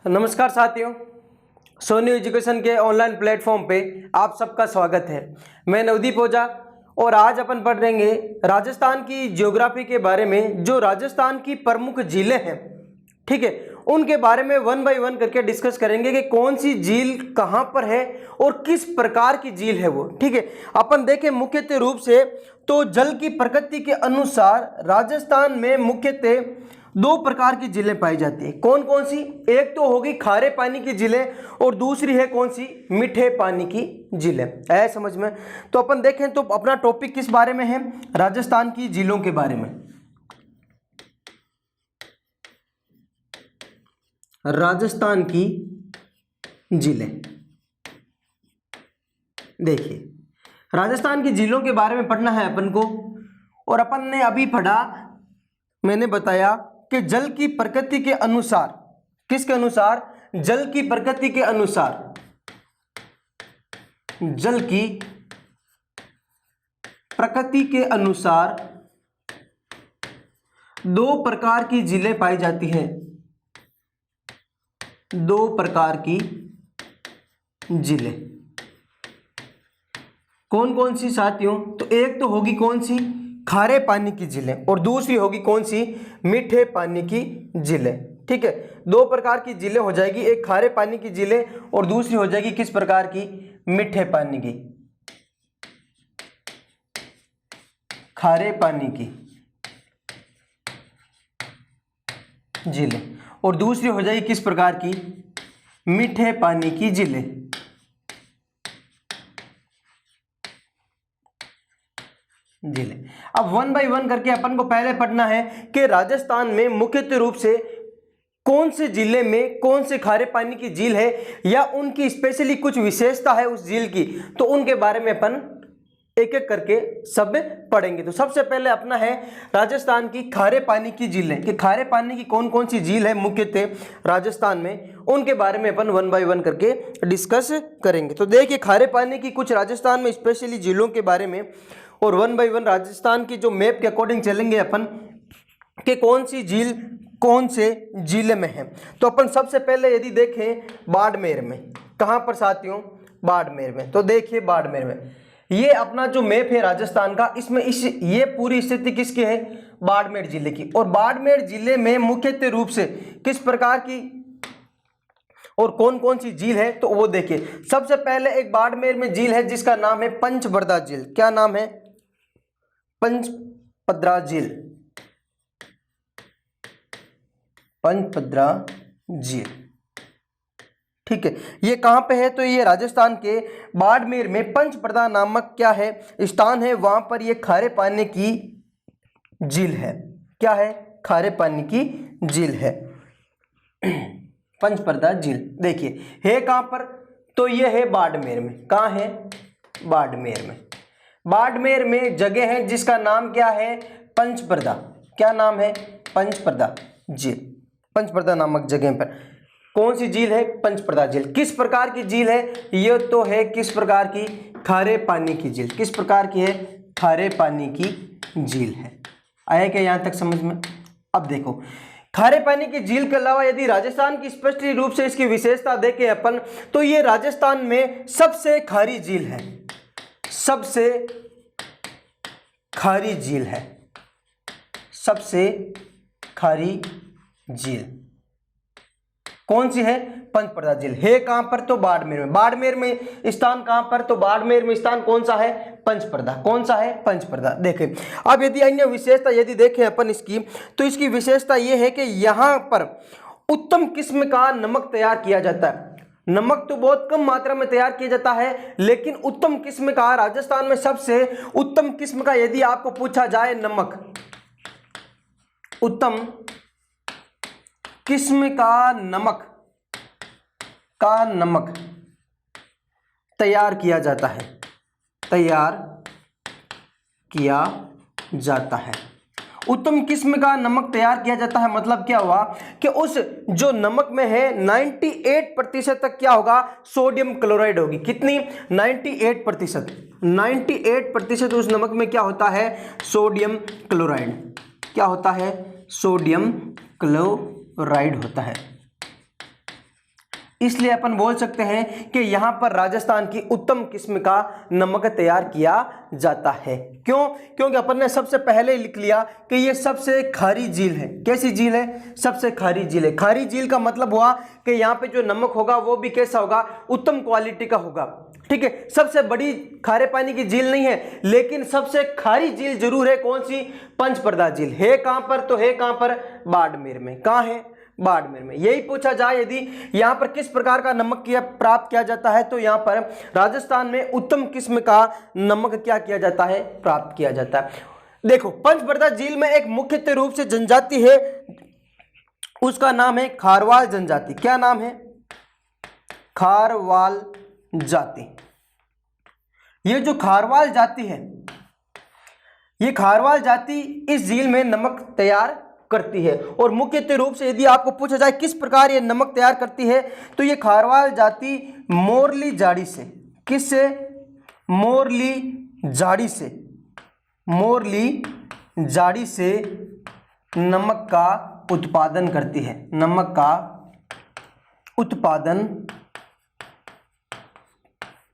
नमस्कार साथियों, सोनी एजुकेशन के ऑनलाइन प्लेटफॉर्म पे आप सबका स्वागत है। मैं नवदीप ओझा और आज अपन पढ़ रहेंगे राजस्थान की ज्योग्राफी के बारे में। जो राजस्थान की प्रमुख झीलें हैं, ठीक है, उनके बारे में वन बाय वन करके डिस्कस करेंगे कि कौन सी झील कहाँ पर है और किस प्रकार की झील है वो। ठीक है, अपन देखें मुख्यतः रूप से तो जल की प्रकृति के अनुसार राजस्थान में मुख्यतः दो प्रकार की झीलें पाई जाती है। कौन कौन सी? एक तो होगी खारे पानी की झीलें और दूसरी है कौन सी? मीठे पानी की झीलें। है समझ में? तो अपन देखें तो अपना टॉपिक किस बारे में है? राजस्थान की झीलों के बारे में। राजस्थान की झीलें। देखिए, राजस्थान की झीलों के बारे में पढ़ना है अपन को। और अपन ने अभी पढ़ा, मैंने बताया कि जल की प्रकृति के अनुसार, किसके अनुसार? जल की प्रकृति के अनुसार, जल की प्रकृति के अनुसार दो प्रकार की झीलें पाई जाती हैं। दो प्रकार की झीलें कौन कौन सी साथियों? तो एक तो होगी कौन सी? खारे पानी की झीलें और दूसरी होगी कौन सी? मीठे पानी की झीलें। ठीक है, दो प्रकार की झीलें हो जाएगी, एक खारे पानी की झीलें और दूसरी हो जाएगी किस प्रकार की? मीठे पानी की, खारे पानी की झीलें और दूसरी हो जाएगी किस प्रकार की? मीठे पानी की झीलें। झीलें अब वन बाय वन करके अपन को पहले पढ़ना है कि राजस्थान में मुख्यतः रूप से कौन से जिले में कौन से खारे पानी की झील है या उनकी स्पेशली कुछ विशेषता है उस झील की, तो उनके बारे में अपन एक एक करके सब पढ़ेंगे। तो सबसे पहले अपना है राजस्थान की खारे पानी की झीलें, कि खारे पानी की कौन कौन सी झील है मुख्यतः राजस्थान में, उनके बारे में अपन वन बाय वन करके डिस्कस करेंगे। तो देखिए, खारे पानी की कुछ राजस्थान में स्पेशली झीलों के बारे में और वन बाय वन राजस्थान की जो मैप के अकॉर्डिंग चलेंगे अपन कि कौन सी झील कौन से जिले में है। तो अपन सबसे पहले यदि देखें बाड़मेर में, कहां पर साथियों? बाड़मेर में। तो देखिए बाड़मेर में ये अपना जो मैप है राजस्थान का, इसमें ये पूरी स्थिति किसकी है? बाड़मेर जिले की। और बाड़मेर जिले में मुख्यतः रूप से किस प्रकार की और कौन कौन सी झील है, तो वो देखिए। सबसे पहले एक बाड़मेर में झील है जिसका नाम है पंचपद्रा झील। क्या नाम है? पंचपद्रा झील। पंचपद्रा झील, ठीक है। ये कहां पे है? तो ये राजस्थान के बाड़मेर में पंचपद्रा नामक क्या है? स्थान है, वहां पर ये खारे पानी की झील है। क्या है? खारे पानी की झील है पंचपद्रा झील। देखिए है कहां पर? तो ये है बाड़मेर में। कहां है? बाड़मेर में। बाड़मेर में जगह है जिसका नाम क्या है? पंचपद्रा। क्या नाम है? पंचपद्रा झील। पंचपद्रा नामक जगह पर कौन सी झील है? पंचपद्रा झील। किस प्रकार की झील है? यह तो है किस प्रकार की? खारे पानी की झील। किस प्रकार की है? खारे पानी की झील है। आया क्या यहां तक समझ में? अब देखो, खारे पानी की झील के अलावा यदि राजस्थान की स्पष्ट रूप से इसकी विशेषता देखें अपन, तो ये राजस्थान में सबसे खारी झील है। सबसे खारी झील है। सबसे खारी झील कौन सी है? पंचपद्रा झील। है कहां पर? तो बाड़मेर में। बाड़मेर में स्थान कहां पर? तो बाड़मेर में स्थान कौन सा है? पंचपद्रा। कौन सा है? पंचपद्रा। देखें अब यदि अन्य विशेषता यदि देखें अपन इसकी, तो इसकी विशेषता यह है कि यहां पर उत्तम किस्म का नमक तैयार किया जाता है। नमक तो बहुत कम मात्रा में तैयार किया जाता है, लेकिन उत्तम किस्म का, राजस्थान में सबसे उत्तम किस्म का यदि आपको पूछा जाए नमक, उत्तम किस्म का नमक तैयार किया जाता है। तैयार किया जाता है। उत्तम किस्म का नमक तैयार किया जाता है, मतलब क्या हुआ कि उस जो नमक में है 98% तक क्या होगा? सोडियम क्लोराइड होगी। कितनी? 98%। 98% उस नमक में क्या होता है? Sodium chloride. क्या होता है? सोडियम क्लोराइड होता है। इसलिए अपन बोल सकते हैं कि यहां पर राजस्थान की उत्तम किस्म का नमक तैयार किया जाता है। क्यों? क्योंकि अपन ने सबसे पहले लिख लिया कि ये सबसे खारी झील है। कैसी झील है? सबसे खारी झील है। खारी झील का मतलब हुआ कि यहाँ पे जो नमक होगा वो भी कैसा होगा? उत्तम क्वालिटी का होगा। ठीक है, सबसे बड़ी खारे पानी की झील नहीं है, लेकिन सबसे खारी झील जरूर है। कौन सी? पंचप्रदा झील है। कहां पर? तो है कहां पर? बाड़मेर में। कहां है? बाड़मेर में। यही पूछा जाए यदि यहां पर किस प्रकार का नमक प्राप्त किया जाता है, तो यहां पर राजस्थान में उत्तम किस्म का नमक क्या किया जाता है? प्राप्त किया जाता है। देखो, पंचप्रदा झील में एक मुख्य रूप से जनजाति है, उसका नाम है खारवाल जनजाति। क्या नाम है? खारवाल जाति। ये जो खारवाल जाति है, ये खारवाल जाति इस झील में नमक तैयार करती है। और मुख्य रूप से यदि आपको पूछा जाए किस प्रकार ये नमक तैयार करती है, तो ये खारवाल जाति मोरली झाड़ी से, किससे? मोरली झाड़ी से, मोरली झाड़ी से नमक का उत्पादन करती है। नमक का उत्पादन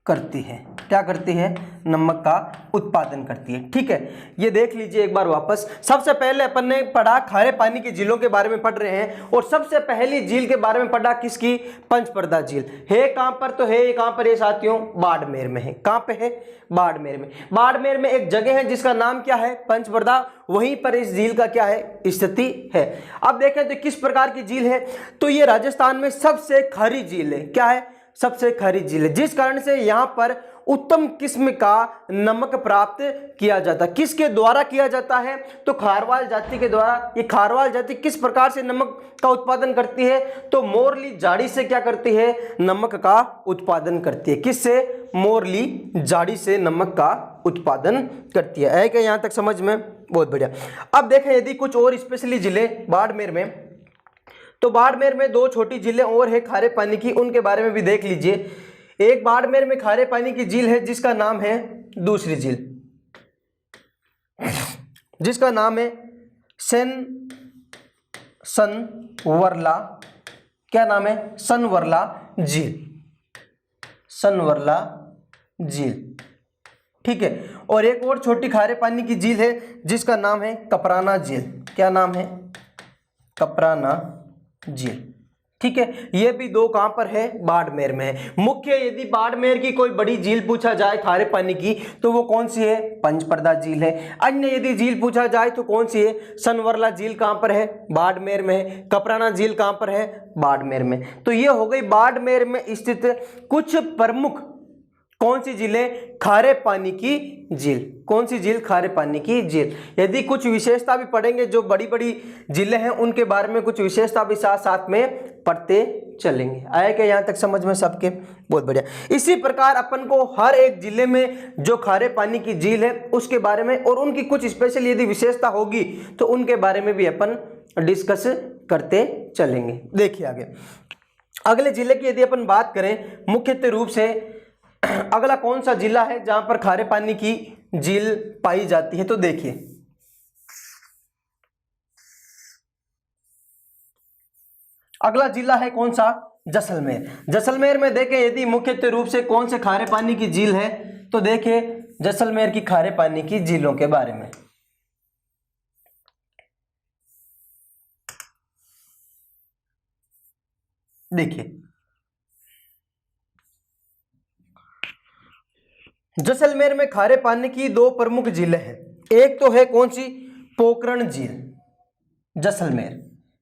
करती है। क्या करती है? नमक का उत्पादन करती है। ठीक है, ये देख लीजिए एक बार वापस। सबसे पहले अपन ने पढ़ा खारे पानी की झीलों के बारे में पढ़ रहे हैं, और सबसे पहली झील के बारे में पढ़ा किसकी? पंचप्रदा झील। है कहां पर? तो है कहां पर ये साथियों? बाड़मेर में है। कहां पे है? बाड़मेर में। बाड़मेर में एक जगह है जिसका नाम क्या है? पंचप्रदा। वहीं पर इस झील का क्या है? स्थिति है। अब देखें तो किस प्रकार की झील है, तो ये राजस्थान में सबसे खारी झील है। क्या है? सबसे खारी झील है, जिस कारण से यहां पर उत्तम किस्म का नमक प्राप्त किया जाता है। किसके द्वारा किया जाता है? तो खारवाल जाति के द्वारा। ये खारवाल जाति किस प्रकार से नमक का उत्पादन करती है? तो मोरली झाड़ी से क्या करती है? नमक का उत्पादन करती है। किससे? मोरली झाड़ी से नमक का उत्पादन करती है। है क्या यहां तक समझ में? बहुत बढ़िया। अब देखें यदि कुछ और स्पेशली जिले बाड़मेर में, तो बाड़मेर में दो छोटी झीलें और है खारे पानी की, उनके बारे में भी देख लीजिए। एक बाड़मेर में खारे पानी की झील है जिसका नाम है दूसरी झील, जिसका नाम है सनवरला। क्या नाम है? सनवरला झील। सनवरला झील। ठीक है, और एक और छोटी खारे पानी की झील है जिसका नाम है कपराना झील। क्या नाम है? कपराना झील। ठीक है, ये भी दो कहां पर है? बाड़मेर में है। मुख्य यदि बाड़मेर की कोई बड़ी झील पूछा जाए खारे पानी की, तो वो कौन सी है? पंचप्रदा झील है। अन्य यदि झील पूछा जाए तो कौन सी है? सनवरला झील कहां पर है? बाड़मेर में है। कपराना झील कहां पर है? बाड़मेर में। तो ये हो गई बाड़मेर में स्थित कुछ प्रमुख कौन सी झीलें? खारे पानी की झील। कौन सी झील? खारे पानी की झील। यदि कुछ विशेषता भी पढ़ेंगे, जो बड़ी बड़ी झीलें हैं उनके बारे में कुछ विशेषता भी साथ साथ में पढ़ते चलेंगे। आया क्या यहां तक समझ में सबके? बहुत बढ़िया। इसी प्रकार अपन को हर एक जिले में जो खारे पानी की झील है उसके बारे में और उनकी कुछ स्पेशल यदि विशेषता होगी तो उनके बारे में भी अपन डिस्कस करते चलेंगे। देखिए आगे अगले जिले की यदि अपन बात करें, मुख्यतः रूप से अगला कौन सा जिला है जहां पर खारे पानी की झील पाई जाती है, तो देखिए अगला जिला है कौन सा? जैसलमेर। जैसलमेर में देखें यदि मुख्यतः रूप से कौन से खारे पानी की झील है, तो देखिए जैसलमेर की खारे पानी की झीलों के बारे में। देखिए जैसलमेर में खारे पानी की दो प्रमुख झीलें हैं। एक तो है कौन सी? पोखरण झील। जैसलमेर,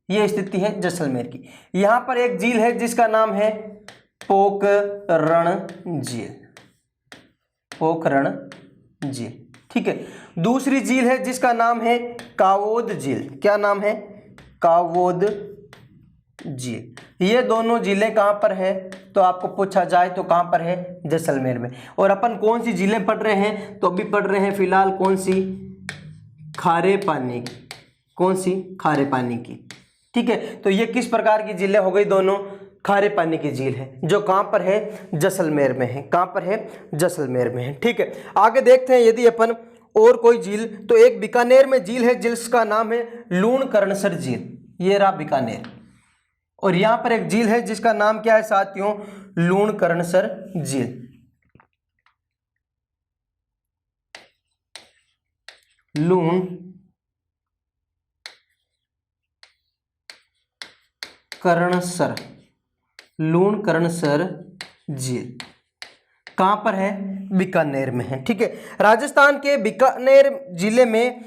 ये स्थिति है जैसलमेर की। यहां पर एक झील है जिसका नाम है पोखरण झील। पोखरण झील। ठीक है, दूसरी झील है जिसका नाम है कावोद झील। क्या नाम है? कावोद झील। ये दोनों झीलें कहां पर है? तो आपको पूछा जाए तो कहां पर है? जैसलमेर में। और अपन कौन सी झीलें पढ़ रहे हैं? तो अभी पढ़ रहे हैं फिलहाल कौन सी? खारे पानी की। कौन सी? खारे पानी की। ठीक है, तो ये किस प्रकार की झीलें हो गई? दोनों खारे पानी की झील है, जो कहां पर है? जैसलमेर में है। कहां पर है? जैसलमेर में है। ठीक है, आगे देखते हैं यदि अपन और कोई झील, तो एक बीकानेर में झील है जिसका नाम है लूणकरणसर झील। ये रहा बीकानेर। और यहां पर एक झील है जिसका नाम क्या है साथियों, लूणकरणसर झील। लूणकरणसर झील कहां पर है, बीकानेर में है। ठीक है, राजस्थान के बीकानेर जिले में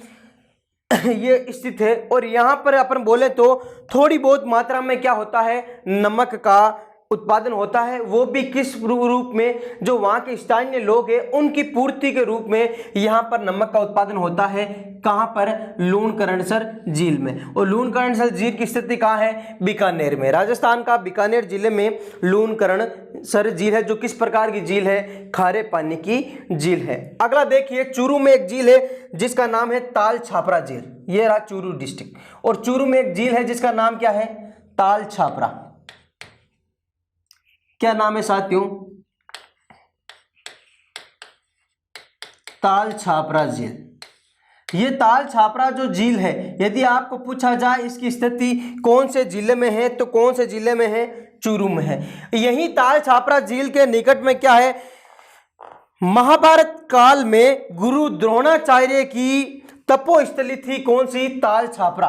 ये स्थित है। और यहां पर अपन बोले तो थोड़ी बहुत मात्रा में क्या होता है, नमक का उत्पादन होता है, वो भी किस रूप में, जो वहां के स्थानीय लोग हैं उनकी पूर्ति के रूप में यहां पर नमक का उत्पादन होता है। कहां पर, लूणकरणसर झील में। और लूणकरणसर झील की स्थिति कहां है, बीकानेर में। राजस्थान का बीकानेर जिले में लूणकरणसर झील है, जो किस प्रकार की झील है, खारे पानी की झील है। अगला देखिए, चूरू में एक झील है जिसका नाम है ताल छापरा झील। ये रहा चूरू डिस्ट्रिक्ट, और चूरू में एक झील है जिसका नाम क्या है, ताल छापरा। क्या नाम है साथियों, ताल छापरा झील। ये ताल छापरा जो झील है, यदि आपको पूछा जाए इसकी स्थिति कौन से जिले में है, तो कौन से जिले में है, चूरू में है। यही ताल छापरा झील के निकट में क्या है, महाभारत काल में गुरु द्रोणाचार्य की तपोस्थली थी। कौन सी, ताल छापरा।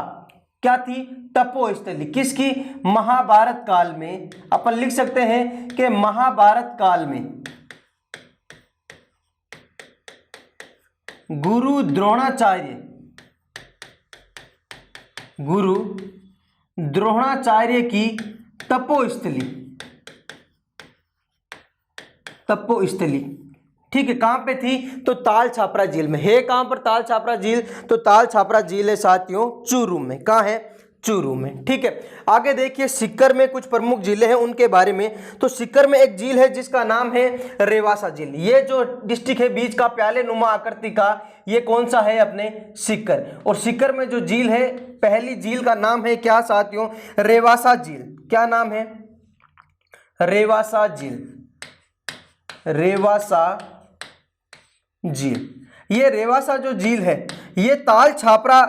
क्या थी, तपोस्थली। किसकी, महाभारत काल में। अपन लिख सकते हैं कि महाभारत काल में गुरु द्रोणाचार्य की तपोस्थली। ठीक है, कहां पे थी, तो ताल छापरा झील में है। कहां पर, ताल छापरा झील, तो ताल छापरा झील है साथियों चूरू में। कहां है, चूरू में। ठीक है, आगे देखिए, सीकर में कुछ प्रमुख झीलें हैं उनके बारे में। तो सीकर में एक झील है जिसका नाम है रेवासा झील। ये जो डिस्ट्रिक्ट है बीच का प्याले नुमा आकृति का, ये कौन सा है, अपने सीकर। और सीकर में जो झील है, पहली झील का नाम है क्या साथियों, रेवासा झील। क्या नाम है, रेवासा झील। रेवासा झील। ये रेवासा जो झील है, ये ताल छापरा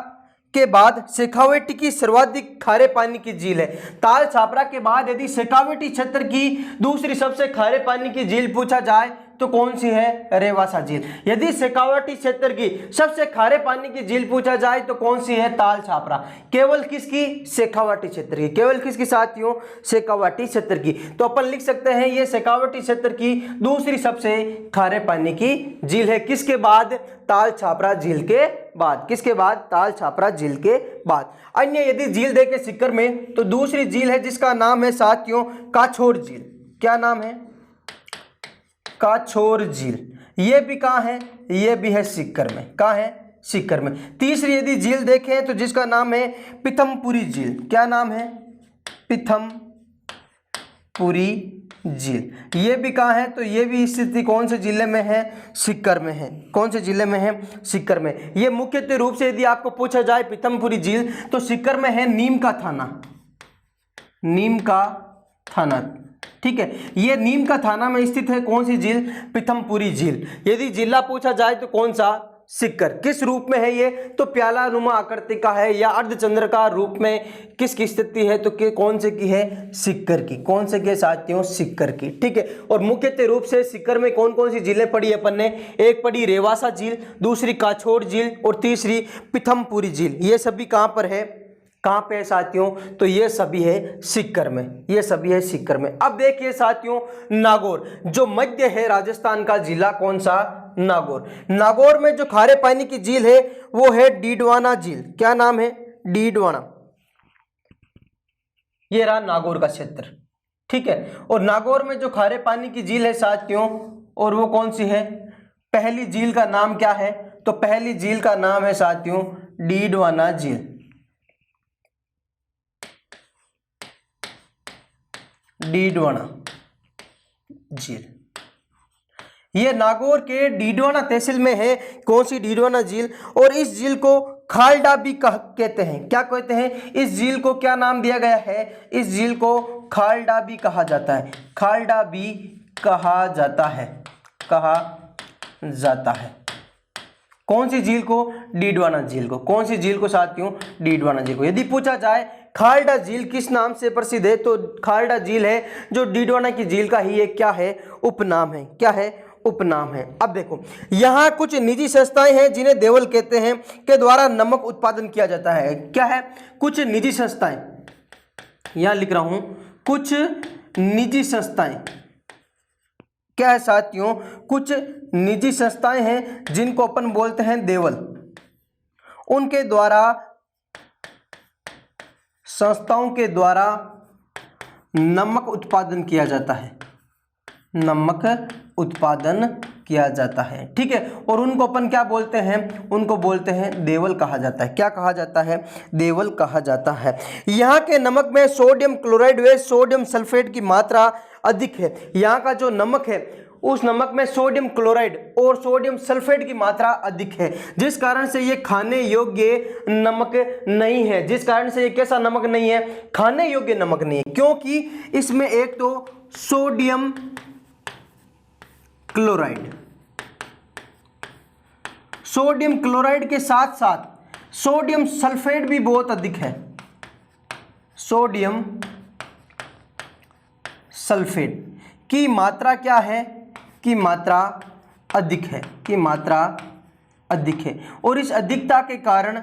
के बाद शेखावटी की सर्वाधिक खारे पानी की झील है। ताल छापरा के बाद यदि शेखावटी क्षेत्र की दूसरी सबसे खारे पानी की झील पूछा जाए तो कौन सी है, रेवासा झील। यदि शेखावटी क्षेत्र की सबसे खारे पानी की झील पूछा जाए तो कौन सी है, ताल छापरा। केवल किसकी, शेखावटी क्षेत्र की। केवल किसकी साथियों, शेखावटी क्षेत्र की। तो अपन लिख सकते हैं ये शेखावटी क्षेत्र की दूसरी सबसे खारे पानी की झील है। किसके बाद, ताल छापरा झील के बाद। किसके बाद, ताल छापरा झील के बाद। अन्य यदि झील देखें सीकर में, तो दूसरी झील है जिसका नाम है साथियों काछोर झील। क्या नाम है, काछोर झील। ये भी कहां है, ये भी है सीकर में। कहां है, सीकर में। तीसरी यदि झील देखें तो जिसका नाम है पीथमपुरी झील। क्या नाम है, पीथमपुरी झील। ये भी कहां है, तो ये भी स्थिति कौन से जिले में है, सीकर में है। कौन से जिले में है, सीकर में। ये मुख्यतः रूप से यदि आपको पूछा जाए पीथमपुरी झील, तो सीकर में है नीम का थाना। नीम का थाना। ठीक है, ये नीम का थाना में स्थित है कौन सी झील, पीथमपुरी झील। यदि जिला पूछा जाए तो कौन सा, सीकर। किस रूप में है ये, तो प्याला नुमा आकृति का है या अर्धचंद्राकार रूप में। किसकी स्थिति है, तो कौन से की है, सीकर की। कौन से के साथियों, सीकर की। ठीक है, और मुख्यतः रूप से सीकर में कौन कौन सी झीलें पड़ी अपन ने, एक पड़ी रेवासा झील, दूसरी काछोर झील और तीसरी पीथमपुरी झील। ये सभी कहां पर है, कहां पे है साथियों, तो ये सभी है सीकर में। ये सभी है सीकर में। अब देखिए साथियों, नागौर जो मध्य है राजस्थान का जिला, कौन सा, नागौर। नागौर में जो खारे पानी की झील है वो है डीडवाना झील। क्या नाम है, डीडवाना। ये रहा नागौर का क्षेत्र। ठीक है, और नागौर में जो खारे पानी की झील है साथियों, और वो कौन सी है, पहली झील का नाम क्या है, तो पहली झील का नाम है साथियों डीडवाना झील। डीडवाना झील। ये नागौर के डीडवाना तहसील में है। कौन सी, डीडवाना झील। और इस झील को खालडा भी कहते हैं। क्या कहते हैं, इस झील को क्या नाम दिया गया है, इस झील को खालडा भी कहा जाता है। खालडा भी कहा जाता है, कहा जाता है। कौन सी झील को, डीडवाना झील को। कौन सी झील को साथियों, डीडवाना झील को। यदि पूछा जाए खालडा झील किस नाम से प्रसिद्ध है? तो खालडा झील है जो डीडवाना की झील का ही एक क्या है? उपनाम है। क्या है? उपनाम है। अब देखो यहां कुछ निजी संस्थाएं हैं जिन्हें देवल कहते हैं, के द्वारा नमक उत्पादन किया जाता है। क्या है? कुछ निजी संस्थाएं, यहां लिख रहा हूं कुछ निजी संस्थाएं। क्या है साथियों? कुछ निजी संस्थाएं हैं जिनको अपन बोलते हैं देवल, उनके द्वारा, संस्थाओं के द्वारा नमक उत्पादन किया जाता है। नमक उत्पादन किया जाता है। ठीक है, और उनको अपन क्या बोलते हैं? उनको बोलते हैं देवल कहा जाता है। क्या कहा जाता है? देवल कहा जाता है। यहाँ के नमक में सोडियम क्लोराइड व सोडियम सल्फेट की मात्रा अधिक है। यहाँ का जो नमक है उस नमक में सोडियम क्लोराइड और सोडियम सल्फेट की मात्रा अधिक है, जिस कारण से ये खाने योग्य नमक नहीं है। जिस कारण से ये कैसा नमक नहीं है? खाने योग्य नमक नहीं है, क्योंकि इसमें एक तो सोडियम क्लोराइड, सोडियम क्लोराइड के साथ साथ सोडियम सल्फेट भी बहुत अधिक है। सोडियम सल्फेट की मात्रा क्या है? की मात्रा अधिक है। की मात्रा अधिक है, और इस अधिकता के कारण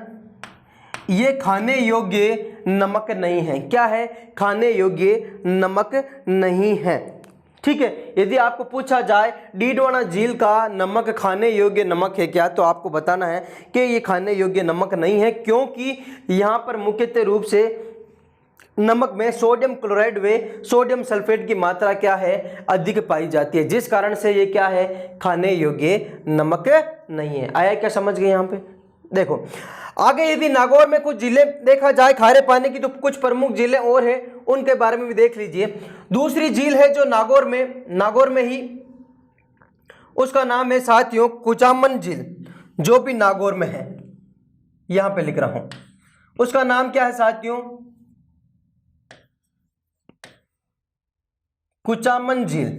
ये खाने योग्य नमक नहीं है। क्या है? खाने योग्य नमक नहीं है। ठीक है, यदि आपको पूछा जाए डीडवाना झील का नमक खाने योग्य नमक है क्या, तो आपको बताना है कि ये खाने योग्य नमक नहीं है, क्योंकि यहाँ पर मुख्यतः रूप से नमक में सोडियम क्लोराइड व सोडियम सल्फेट की मात्रा क्या है? अधिक पाई जाती है, जिस कारण से ये क्या है? खाने योग्य नमक नहीं है। आया क्या समझ गए? यहाँ पे देखो आगे यदि नागौर में कुछ जिले देखा जाए खारे पानी की, तो कुछ प्रमुख जिले और हैं, उनके बारे में भी देख लीजिए। दूसरी झील है जो नागौर में ही, उसका नाम है साथियों कुचामन झील, जो भी नागौर में है। यहां पे लिख रहा हूं, उसका नाम क्या है साथियों? कुचामन झील।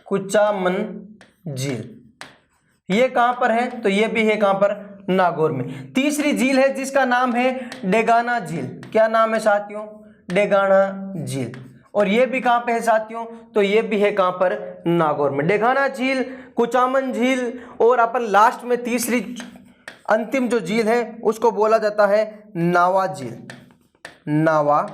कुचामन झील ये कहां पर है? तो ये भी है कहां पर? नागौर में। तीसरी झील है जिसका नाम है डेगाना झील। क्या नाम है साथियों? डेगाना झील, और ये भी कहां पे है साथियों? तो ये भी है कहां पर? नागौर में। डेगाना झील, कुचामन झील, और अपन लास्ट में तीसरी अंतिम जो झील है उसको बोला जाता है नावा झील। नावा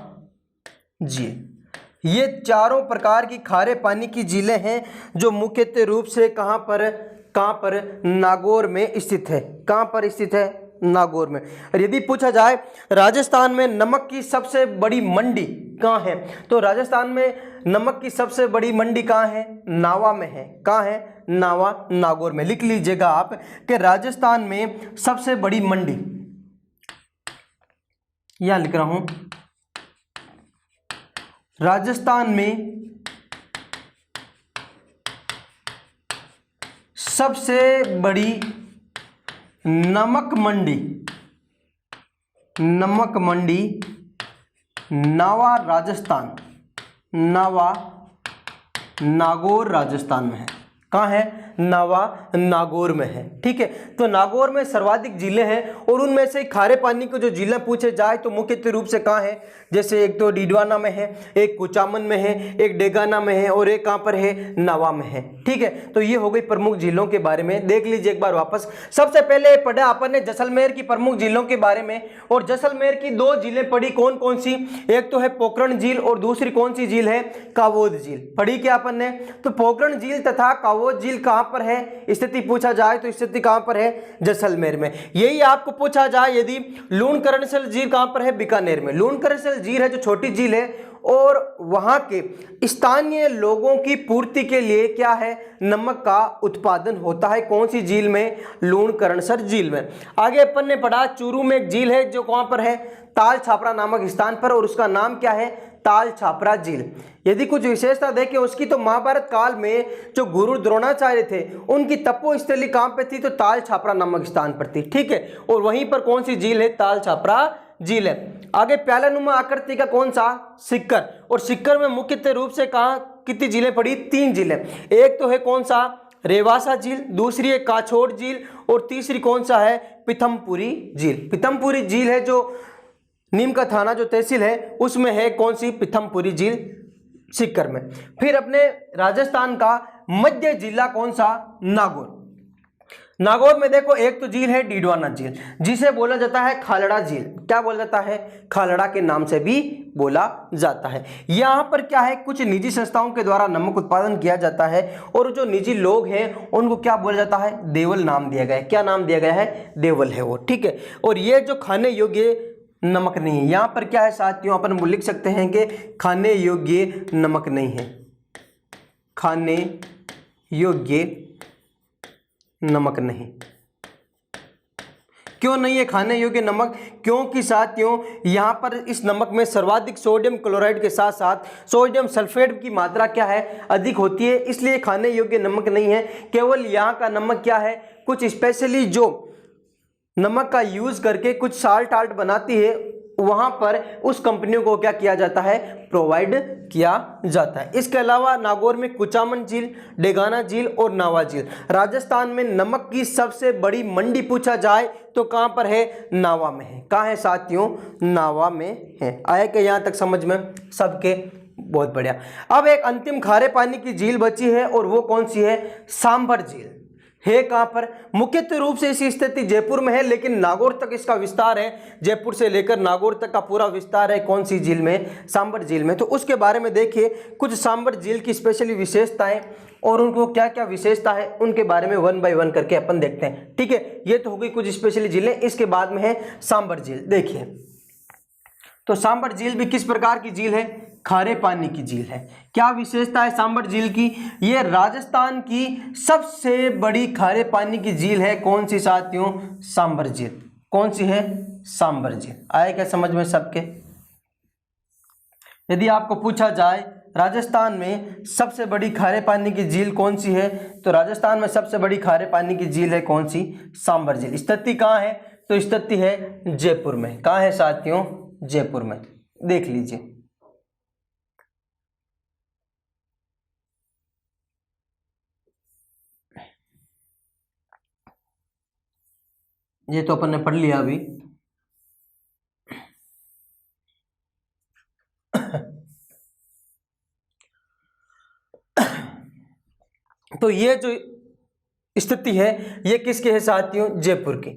झील। ये चारों प्रकार की खारे पानी की झीलें हैं जो मुख्यतः रूप से कहां पर नागौर में स्थित है। कहां पर स्थित है? नागौर में। और यदि पूछा जाए राजस्थान में नमक की सबसे बड़ी मंडी कहां है, तो राजस्थान में नमक की सबसे बड़ी मंडी कहां है? नावा में है। कहां है? नावा, नागौर में। लिख लीजिएगा आप कि राजस्थान में सबसे बड़ी मंडी, यहां लिख रहा हूं, राजस्थान में सबसे बड़ी नमक मंडी नावा राजस्थान, नावा नागौर राजस्थान में है। कहाँ है? नावा नागौर में है। ठीक है, तो नागौर में सर्वाधिक झीलें हैं, और उनमें से खारे पानी को जो झीलें पूछे जाए तो मुख्य रूप से कहाँ है? जैसे एक तो डीडवाना में है, एक कुचामन में है, एक डेगाना में है, और एक कहाँ पर है? नावा में है। ठीक है, तो ये हो गई प्रमुख झीलों के बारे में। देख लीजिए एक बार वापस। सबसे पहले पढ़ा अपन ने जैसलमेर की प्रमुख झीलों के बारे में, और जैसलमेर की दो झीलें पढ़ी। कौन कौन सी? एक तो है पोखरण झील, और दूसरी कौन सी झील है? कावोद झील। पढ़ी क्या अपन ने? तो पोखरण झील तथा कावोद झील कहां पर है? स्थिति पूछा जाए तो स्थिति कहां पर है? जैसलमेर में। यही आपको पूछा जाए यदि लूणकरणसर झील कहां पर है? बीकानेर में। लूणकरणसर झील है जो छोटी झील है, और वहां के स्थानीय लोगों की पूर्ति के लिए क्या है? नमक का उत्पादन होता है। कौन सी झील में? लूणकरणसर झील में। आगे अपन ने पढ़ा चूरू में एक झील है जो कहां पर है? ताल छापरा नामक स्थान पर, और उसका नाम क्या है? ताल छापरा झील। यदि कुछ विशेषता देखें उसकी, तो महाभारत काल में जो गुरु द्रोणाचार्य थे उनकी तपोस्थली कहां पे थी? तो ताल छापरा नामक स्थान पर थी। ठीक है, और वहीं पर कौन सी झील है? ताल छापरा झील है। आगे प्यालानुमा आकृति का कौन सा? सिक्कर। और सिक्कर में मुख्यतः रूप से कहां कितनी झीलें पड़ी? 3 झीलें। एक तो है कौन सा? रेवासा झील, दूसरी है काछोड़ झील और तीसरी कौन सा है, पीथमपुरी झील। पीथमपुरी झील है जो नीम का थाना जो तहसील है उसमें है, कौन सी, पीथमपुरी झील सीकर में। फिर अपने राजस्थान का मध्य जिला कौन सा, नागौर। नागौर में देखो एक तो झील है डीडवाना झील, जिसे बोला जाता है खालड़ा झील। क्या बोला जाता है, खालड़ा के नाम से भी बोला जाता है। यहाँ पर क्या है, कुछ निजी संस्थाओं के द्वारा नमक उत्पादन किया जाता है और जो निजी लोग हैं उनको क्या बोला जाता है, देवल नाम दिया गया है। क्या नाम दिया गया है, देवल है वो, ठीक है। और ये जो खाने योग्य नमक नहीं है, यहाँ पर क्या है साथियों, अपन लिख सकते हैं कि खाने योग्य नमक नहीं है, खाने योग्य नमक नहीं। क्यों नहीं है खाने योग्य नमक, क्योंकि साथियों यहाँ पर इस नमक में सर्वाधिक सोडियम क्लोराइड के साथ साथ सोडियम सल्फेट की मात्रा क्या है, अधिक होती है, इसलिए खाने योग्य नमक नहीं है। केवल यहाँ का नमक क्या है, कुछ स्पेशली जो नमक का यूज करके कुछ साल्ट आल्ट बनाती है, वहां पर उस कंपनियों को क्या किया जाता है, प्रोवाइड किया जाता है। इसके अलावा नागौर में कुचामन झील, डेगाना झील और नावा झील। राजस्थान में नमक की सबसे बड़ी मंडी पूछा जाए तो कहां पर है, नावा में है। कहां है साथियों, नावा में है। आया कि यहां तक समझ में सबके, बहुत बढ़िया। अब एक अंतिम खारे पानी की झील बची है और वो कौन सी है, सांभर झील है। कहां पर, मुख्यतः रूप से इसकी स्थिति जयपुर में है, लेकिन नागौर तक इसका विस्तार है, जयपुर से लेकर नागौर तक का पूरा विस्तार है कौन सी झील में, सांभर झील में। तो उसके बारे में देखिए, कुछ सांभर झील की स्पेशली विशेषताएं और उनको क्या क्या विशेषता है उनके बारे में 1 बाय 1 करके अपन देखते हैं, ठीक है। ये तो हो गई कुछ स्पेशली झीलें। इसके बाद में है सांभर झील। देखिए तो सांभर झील भी किस प्रकार की झील है, खारे पानी की झील है। क्या विशेषता है सांभर झील की, ये राजस्थान की सबसे बड़ी खारे पानी की झील है। कौन सी साथियों, सांभर झील। कौन सी है, सांभर झील। आए क्या समझ में सबके। यदि आपको पूछा जाए राजस्थान में सबसे बड़ी खारे पानी की झील कौन सी है, तो राजस्थान में सबसे बड़ी खारे पानी की झील है कौन सी, सांभर झील। स्थिति कहाँ है, तो स्थिति है जयपुर में। कहाँ है साथियों, जयपुर में। देख लीजिए, ये तो अपन ने पढ़ लिया अभी। तो ये जो स्थिति है ये किसकी है साथियों, जयपुर की,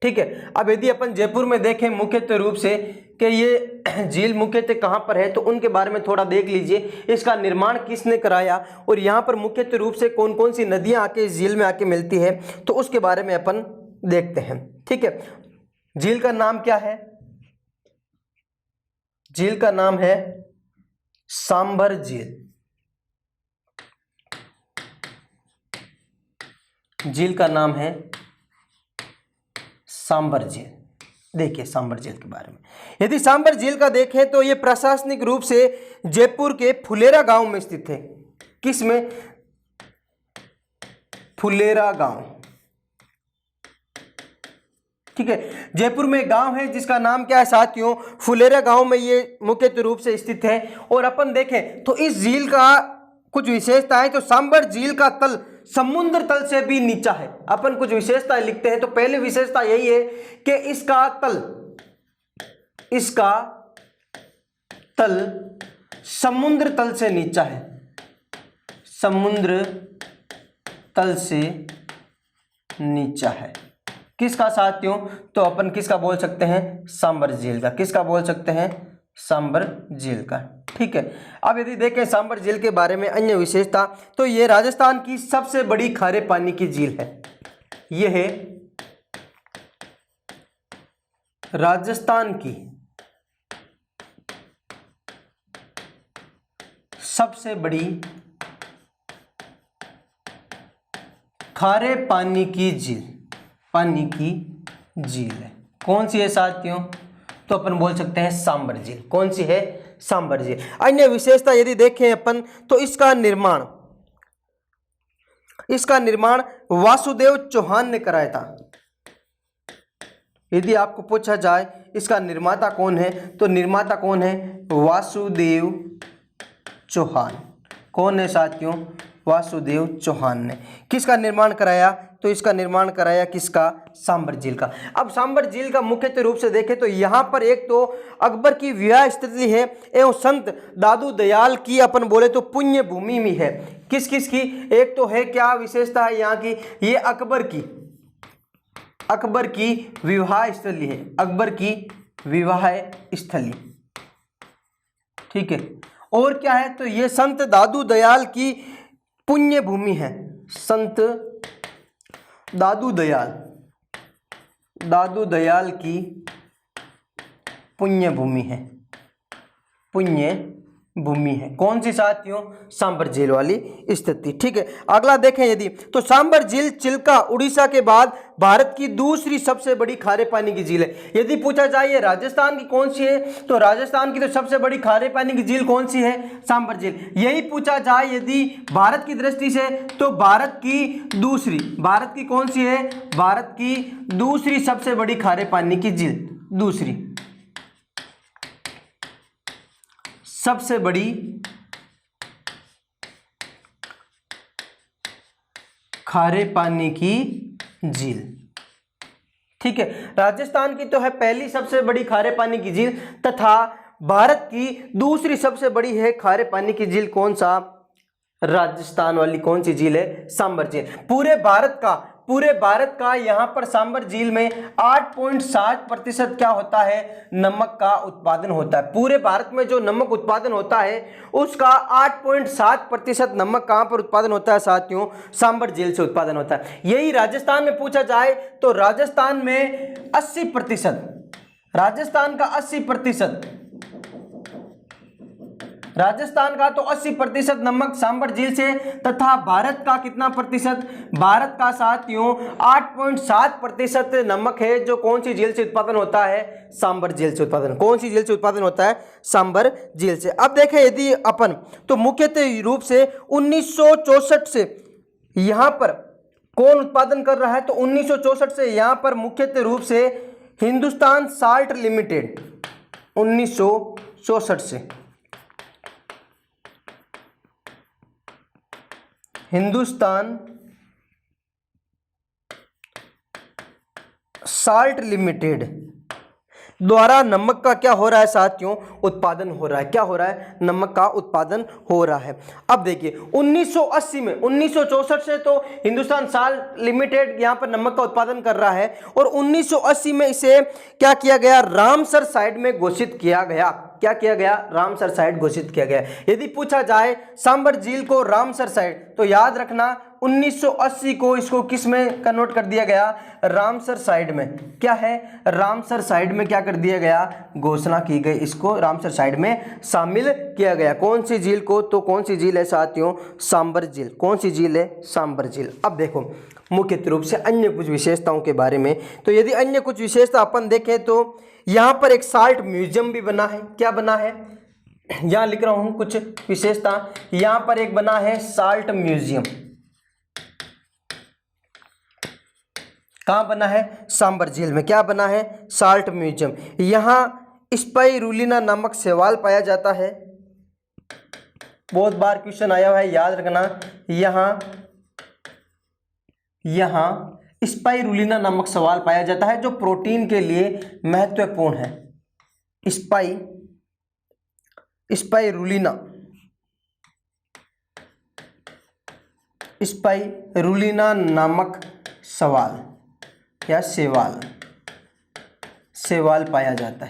ठीक है। अब यदि अपन जयपुर में देखें मुख्यतः रूप से कि ये झील मुख्यतः कहाँ पर है, तो उनके बारे में थोड़ा देख लीजिए। इसका निर्माण किसने कराया और यहाँ पर मुख्यतः रूप से कौन कौन सी नदियाँ आके इस झील में आके मिलती है, तो उसके बारे में अपन देखते हैं, ठीक है। झील का नाम क्या है, झील का नाम है सांभर झील। झील का नाम है सांभर झील। देखिए सांभर झील के बारे में, यदि सांभर झील का देखें तो ये प्रशासनिक रूप से जयपुर के फुलेरा गांव में स्थित है। किस में, फुलेरा गांव, ठीक है। जयपुर में गांव है जिसका नाम क्या है साथियों, फुलेरा गांव में ये मुख्य रूप से स्थित है। और अपन देखें तो इस झील का कुछ विशेषता है, तो सांभर झील का तल समुद्र तल से भी नीचा है। अपन कुछ विशेषताएं लिखते हैं, तो पहली विशेषता यही है कि इसका तल समुद्र तल से नीचा है, समुद्र तल से नीचा है। किसका साथियों, तो अपन किसका बोल सकते हैं, सांभर झील का। किसका बोल सकते हैं, सांभर झील का, ठीक है। अब यदि देखें सांभर झील के बारे में अन्य विशेषता, तो ये राजस्थान की सबसे बड़ी खारे पानी की झील है। यह है राजस्थान की सबसे बड़ी खारे पानी की झील, पानी की झील है। कौन सी है साथियों, तो अपन बोल सकते हैं सांभर झील। कौन सी है, सांभर झील। अन्य विशेषता यदि देखें अपन, तो इसका निर्माण वासुदेव चौहान ने कराया था। यदि आपको पूछा जाए इसका निर्माता कौन है, तो निर्माता कौन है, वासुदेव चौहान। कौन है साथियों, वासुदेव चौहान ने। किसका निर्माण कराया? तो इसका निर्माण कराया किसका? सांबर झील का। अब सांबर झील का मुख्य रूप से देखें तो यहाँ पर एक तो अकबर की विवाह स्थिति है एवं संत दादू दयाल की अपन बोले तो पुण्य भूमि में है। किस किस की? एक तो है क्या विशेषता है यहाँ की? ये अकबर की विवाह स्थली है, अकबर की विवाह स्थली, ठीक है। और क्या है? तो ये संत दादू दयाल की पुण्य भूमि है, संत दादू दयाल की पुण्य भूमि है, पुण्य भूमि है। कौन सी साथियों? सांबर झील वाली स्थिति, ठीक है। अगला देखें यदि तो सांबर झील चिल्का उड़ीसा के बाद भारत की दूसरी सबसे बड़ी खारे पानी की झील है। यदि पूछा जाए ये राजस्थान की कौन सी है, तो राजस्थान की तो सबसे बड़ी खारे पानी की झील कौन सी है? सांबर झील। यही पूछा जाए यदि भारत की दृष्टि से, तो भारत की कौन सी है? भारत की दूसरी सबसे बड़ी खारे पानी की झील, दूसरी सबसे बड़ी खारे पानी की झील, ठीक है। राजस्थान की तो है पहली सबसे बड़ी खारे पानी की झील, तथा भारत की दूसरी सबसे बड़ी है खारे पानी की झील। कौन सा? राजस्थान वाली कौन सी झील है? सांबर झील। पूरे भारत का यहाँ पर सांबर झील में 8.7% क्या होता है? नमक का उत्पादन होता है। पूरे भारत में जो नमक उत्पादन होता है उसका 8.7% नमक कहाँ पर उत्पादन होता है साथियों? सांबर झील से उत्पादन होता है। यही राजस्थान में पूछा जाए तो राजस्थान में 80%, राजस्थान का 80%, राजस्थान का तो 80% नमक सांबर झील से, तथा भारत का कितना प्रतिशत? भारत का साथियों 8.7% नमक है जो कौन सी झील से उत्पादन होता है? सांबर झील से उत्पादन। कौन सी झील से उत्पादन होता है? सांबर झील से। अब देखें यदि अपन तो मुख्यतः रूप से 1964 से यहां पर कौन उत्पादन कर रहा है? तो 1964 से यहां पर मुख्यतः रूप से हिंदुस्तान साल्ट लिमिटेड, 1964 से हिंदुस्तान साल्ट लिमिटेड द्वारा नमक का क्या हो रहा है साथियों? उत्पादन हो रहा है। क्या हो रहा है? नमक का उत्पादन हो रहा है। अब देखिए 1980 में, 1964 से तो हिंदुस्तान साल्ट लिमिटेड यहां पर नमक का उत्पादन कर रहा है, और 1980 में इसे क्या किया गया? रामसर साइट में घोषित किया गया। क्या किया गया? रामसर साइट घोषित किया गया। यदि पूछा जाए सांबर झील को रामसर साइट, तो याद रखना 1980 को इसको किस में कन्वर्ट कर दिया गया? रामसर साइट में। क्या है? रामसर साइट में क्या कर दिया गया? घोषणा की गई, इसको रामसर साइट में शामिल किया गया। कौन सी झील को? तो कौन सी झील है साथियों? सांबर झील। कौन सी झील है? सांबर झील। अब देखो मुख्य रूप से अन्य कुछ विशेषताओं के बारे में, तो यदि अन्य कुछ विशेषता अपन देखें तो यहाँ पर एक साल्ट म्यूजियम भी बना है। क्या बना है? यहाँ लिख रहा हूँ कुछ विशेषता। यहाँ पर एक बना है साल्ट म्यूजियम। कहाँ बना है? सांबर झील में। क्या बना है? Salt museum. यहाँ स्पाइरुलिना नामक शैवाल पाया जाता है। बहुत बार क्वेश्चन आया हुआ है, याद रखना। यहाँ स्पाइरुलिना नामक शैवाल पाया जाता है जो प्रोटीन के लिए महत्वपूर्ण है। स्पाइरुलिना नामक शैवाल या शैवाल पाया जाता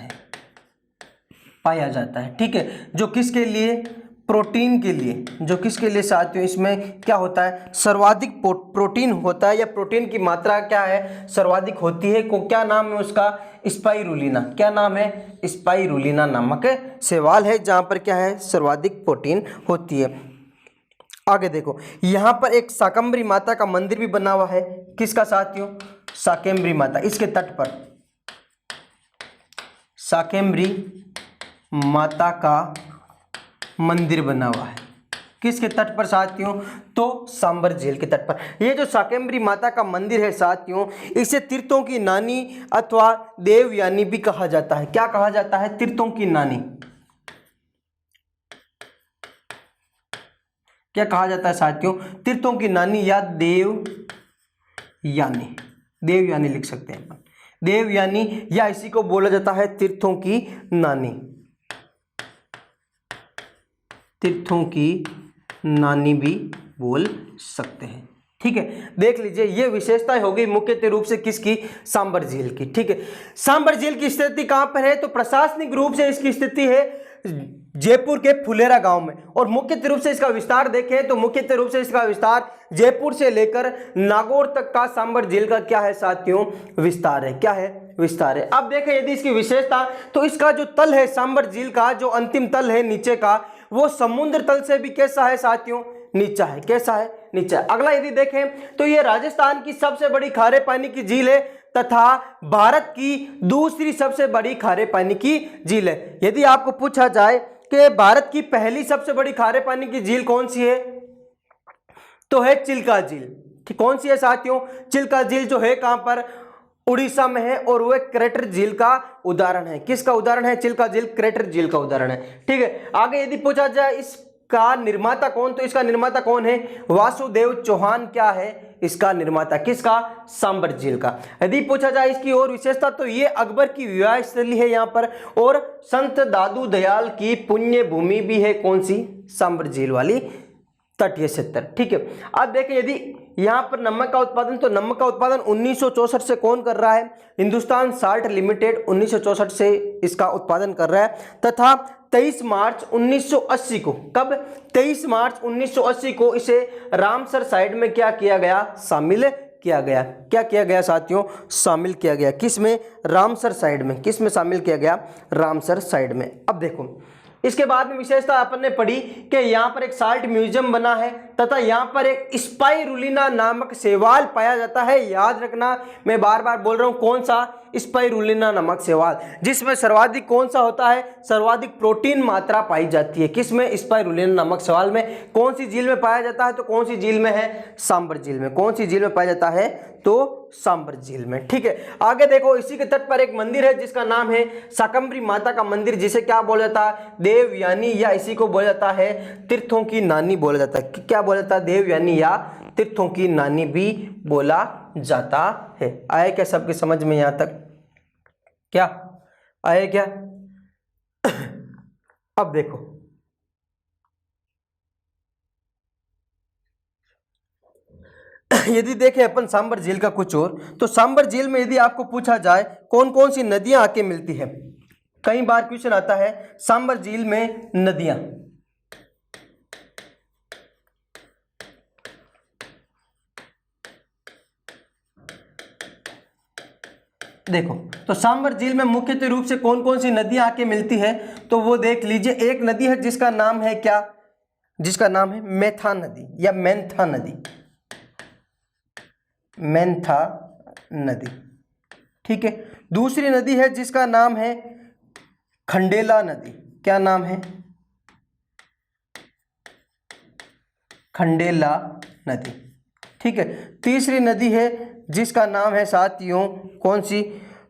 है, ठीक है। जो किसके लिए? प्रोटीन के लिए। जो किसके लिए साथियों? इसमें क्या होता है? सर्वाधिक प्रोटीन होता है, या प्रोटीन की मात्रा क्या है? सर्वाधिक होती है। को क्या नाम है उसका? स्पाइरुलिना। क्या नाम है? स्पाइरुलिना नामक शैवाल है जहां पर क्या है? सर्वाधिक प्रोटीन होती है। आगे देखो, यहां पर एक शाकंभरी माता का मंदिर भी बना हुआ है। किसका साथियों? शाकंभरी माता। इसके तट पर शाकंभरी माता का मंदिर बना हुआ है। किसके तट पर साथियों? तो सांबर झील के तट पर। ये जो शाकंभरी माता का मंदिर है साथियों, इसे तीर्थों की नानी अथवा देवयानी भी कहा जाता है। क्या कहा जाता है? तीर्थों की नानी। क्या कहा जाता है साथियों? तीर्थों की नानी या देवयानी। देवयानी लिख सकते हैं अपन, देवयानी, या इसी को बोला जाता है तीर्थों की नानी। तीर्थों की नानी भी बोल सकते हैं। ठीक है, देख लीजिए ये विशेषताएं हो गई मुख्य रूप से किसकी? सांबर झील की। ठीक है, सांबर झील की स्थिति कहां पर है? तो प्रशासनिक रूप से इसकी स्थिति है जयपुर के फुलेरा गांव में, और मुख्य रूप से इसका विस्तार देखें तो मुख्य रूप से इसका विस्तार जयपुर से लेकर नागौर तक का सांबर झील का क्या है साथियों? विस्तार है। क्या है? विस्तार है। अब देखें यदि इसकी विशेषता, तो इसका जो तल है सांबर झील का, जो अंतिम तल है नीचे का, वो समुद्र तल से भी कैसा है साथियों? नीचा है। कैसा है? नीचा। अगला यदि देखें तो ये राजस्थान की सबसे बड़ी खारे पानी की झील है तथा भारत की दूसरी सबसे बड़ी खारे पानी की झील है। यदि आपको पूछा जाए कि भारत की पहली सबसे बड़ी खारे पानी की झील कौन सी है, तो है चिल्का झील। ठीक, कौन सी है साथियों? चिल्का झील, जो है कहां पर? उड़ीसा में है, और वो क्रेटर झील का उदाहरण है। किसका उदाहरण है? चिल्का झील क्रेटर झील का उदाहरण है। ठीक है, आगे यदि पूछा जाए इसका निर्माता कौन, तो इसका निर्माता कौन है? वासुदेव चौहान क्या है इसका निर्माता? किसका? सांबर झील का। यदि पूछा जाए इसकी और विशेषता, तो ये अकबर की विवाह स्थली है यहाँ पर, और संत दादू दयाल की पुण्य भूमि भी है। कौन सी? सांबर झील वाली तटीय क्षेत्र। ठीक है, अब देखें यदि यहाँ पर नमक का उत्पादन, तो नमक का उत्पादन 1964 से कौन कर रहा है? हिंदुस्तान साल्ट लिमिटेड 1964 से इसका उत्पादन कर रहा है, तथा 23 मार्च 1980 को, कब? 23 मार्च 1980 को इसे रामसर साइड में क्या किया गया? शामिल किया गया। क्या किया गया साथियों? शामिल किया गया। किस में? रामसर साइड में। किस में शामिल किया गया? रामसर साइड में। अब देखो इसके बाद में विशेषता अपन ने पढ़ी कि यहाँ पर एक साल्ट म्यूजियम बना है, तथा यहाँ पर एक स्पाइरुलिना नामक शैवाल पाया जाता है। याद रखना, मैं बार बार बोल रहा हूँ, कौन सा? स्पाइरुलिना नामक शैवाल, जिसमें सर्वाधिक कौन सा होता है? सर्वाधिक प्रोटीन मात्रा पाई जाती है। किसमें? स्पाइरुलिना नामक शैवाल में। कौन सी झील में पाया जाता है? तो कौन सी झील में है? सांबर झील में। कौन सी झील में पाया जाता है? तो सांबर झील में। ठीक है, आगे देखो इसी के तट पर एक मंदिर है जिसका नाम है शाकंभरी माता का मंदिर, जिसे क्या बोला जाता है? देवयानी, या इसी को बोला जाता है तीर्थों की नानी बोला जाता है। क्या बोला जाता है? देवयानी या तीर्थों की नानी भी बोला जाता है। आए क्या सबके समझ में यहां तक? क्या आए क्या? अब देखो यदि देखें अपन सांबर झील का कुछ और, तो सांबर झील में यदि आपको पूछा जाए कौन कौन सी नदियां आके मिलती है, कई बार क्वेश्चन आता है सांबर झील में नदियां। देखो तो सांबर झील में मुख्य रूप से कौन कौन सी नदियां आके मिलती है, तो वो देख लीजिए। एक नदी है जिसका नाम है क्या? जिसका नाम है मेथा नदी या मेंथा नदी। मेंथा नदी। ठीक है, दूसरी नदी है जिसका नाम है खंडेला नदी। क्या नाम है? खंडेला नदी। ठीक है, तीसरी नदी है जिसका नाम है साथियों कौन सी?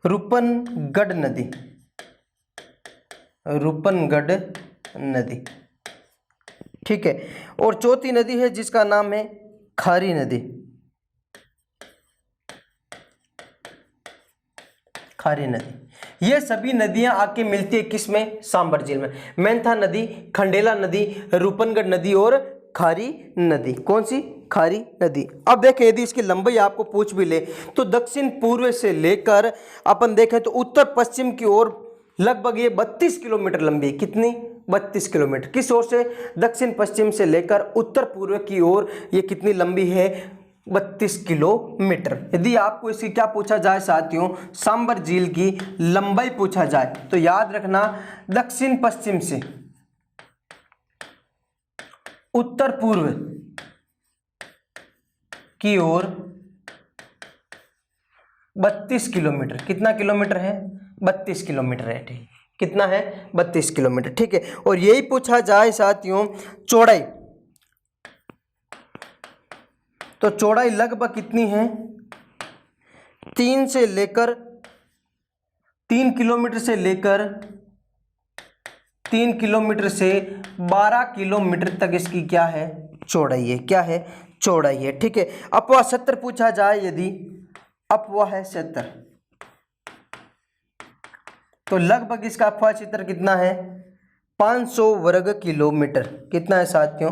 रूपनगढ़ नदी। रूपनगढ़ नदी। ठीक है, और चौथी नदी है जिसका नाम है खारी नदी। खारी नदी। ये सभी नदियां आके मिलती है किसमें? सांबर झील में। मेंथा नदी, खंडेला नदी, रूपनगढ़ नदी और खारी नदी। कौन सी? खारी नदी। अब देखें यदि इसकी लंबाई आपको पूछ भी ले, तो दक्षिण पूर्व से लेकर अपन देखें तो उत्तर पश्चिम की ओर लगभग ये 32 किलोमीटर लंबी है। कितनी? 32 किलोमीटर। किस ओर से? दक्षिण पश्चिम से लेकर उत्तर पूर्व की ओर ये कितनी लंबी है? 32 किलोमीटर। यदि आपको इसकी क्या पूछा जाए साथियों, सांबर झील की लंबाई पूछा जाए, तो याद रखना दक्षिण पश्चिम से उत्तर पूर्व की ओर 32 किलोमीटर। कितना किलोमीटर है? 32 किलोमीटर है। ठीक, कितना है? 32 किलोमीटर। ठीक है, और यही पूछा जाए साथियों चौड़ाई, तो चौड़ाई लगभग कितनी है? 3 किलोमीटर से लेकर 3 किलोमीटर से 12 किलोमीटर तक इसकी क्या है? चौड़ाई है, क्या है, चौड़ाई है। ठीक है, अपवाह क्षेत्र पूछा जाए, यदि अपवाह क्षेत्र, तो लगभग इसका अपवाह क्षेत्र कितना है, 500 वर्ग किलोमीटर। कितना है साथियों,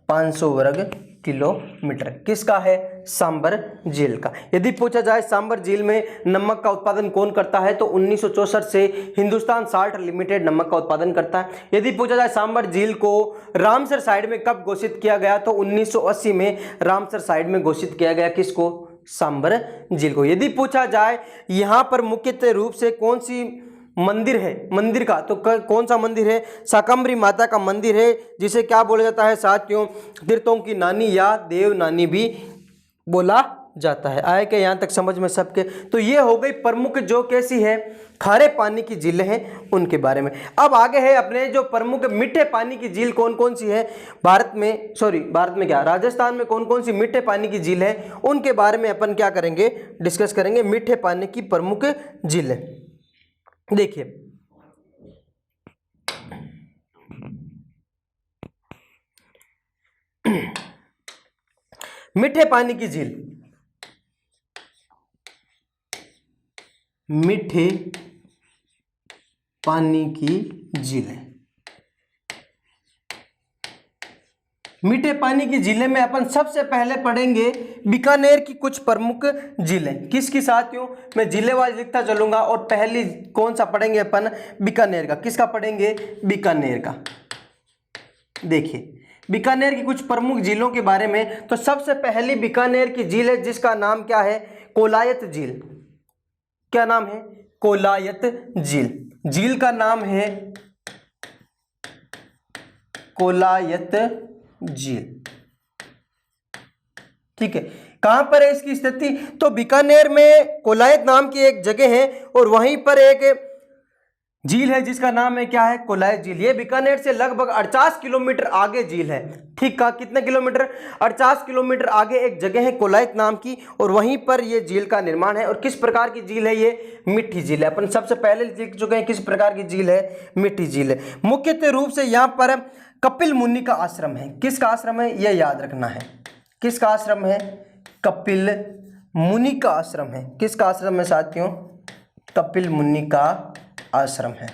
500 वर्ग किलोमीटर। किसका है, सांबर झील का। यदि पूछा जाए सांबर झील में नमक का उत्पादन कौन करता है, तो 1964 से हिंदुस्तान साल्ट लिमिटेड नमक का उत्पादन करता है। यदि पूछा जाए सांबर झील को रामसर साइट में कब घोषित किया गया, तो 1980 में रामसर साइट में घोषित किया गया। किसको, सांबर झील को। यदि पूछा जाए यहाँ पर मुख्यतः रूप से कौन सी मंदिर है, मंदिर का, तो कौन सा मंदिर है, शाकंभरी माता का मंदिर है, जिसे क्या बोला जाता है साथियों, तीर्थों की नानी या देव नानी भी बोला जाता है। आए क्या यहाँ तक समझ में सबके। तो ये हो गई प्रमुख जो कैसी है, खारे पानी की झीलें हैं उनके बारे में। अब आगे है अपने जो प्रमुख मीठे पानी की झील कौन कौन सी है भारत में, भारत में क्या, राजस्थान में कौन कौन सी मीठे पानी की झील है, उनके बारे में अपन क्या करेंगे, डिस्कस करेंगे। मीठे पानी की प्रमुख झीलें देखिए, मीठे पानी की झील, मीठे पानी की झीलें, मीठे पानी की झीलें में अपन सबसे पहले पढ़ेंगे बीकानेर की कुछ प्रमुख झीलें। किसकी साथियों, मैं जिले वाइज लिखता चलूंगा और पहली कौन सा पढ़ेंगे अपन, बीकानेर का। किसका पढ़ेंगे, बीकानेर का। देखिए बीकानेर की कुछ प्रमुख झीलों के बारे में, तो सबसे पहली बीकानेर की झील है जिसका नाम क्या है, कोलायत झील। क्या नाम है, कोलायत झील। झील का नाम है कोलायत झील। ठीक है, कहां पर है इसकी स्थिति, तो बीकानेर में कोलायत नाम की एक जगह है और वहीं पर एक झील है जिसका नाम है क्या है, कोलायत झील। ये बीकानेर से लगभग 48 किलोमीटर आगे झील है। ठीक है, कितने किलोमीटर, 48 किलोमीटर आगे एक जगह है कोलायत नाम की और वहीं पर ये झील का निर्माण है। और किस प्रकार की झील है ये, मिट्टी झील है। अपन सबसे पहले लिख चुके हैं किस प्रकार की झील है, मिट्टी झील है। मुख्यतः रूप से यहाँ पर कपिल मुनि का आश्रम है। किसका आश्रम है, यह याद रखना है। किसका आश्रम है, कपिल मुनि का आश्रम है। किसका आश्रम है साथियों, कपिल मुनि का आश्रम है,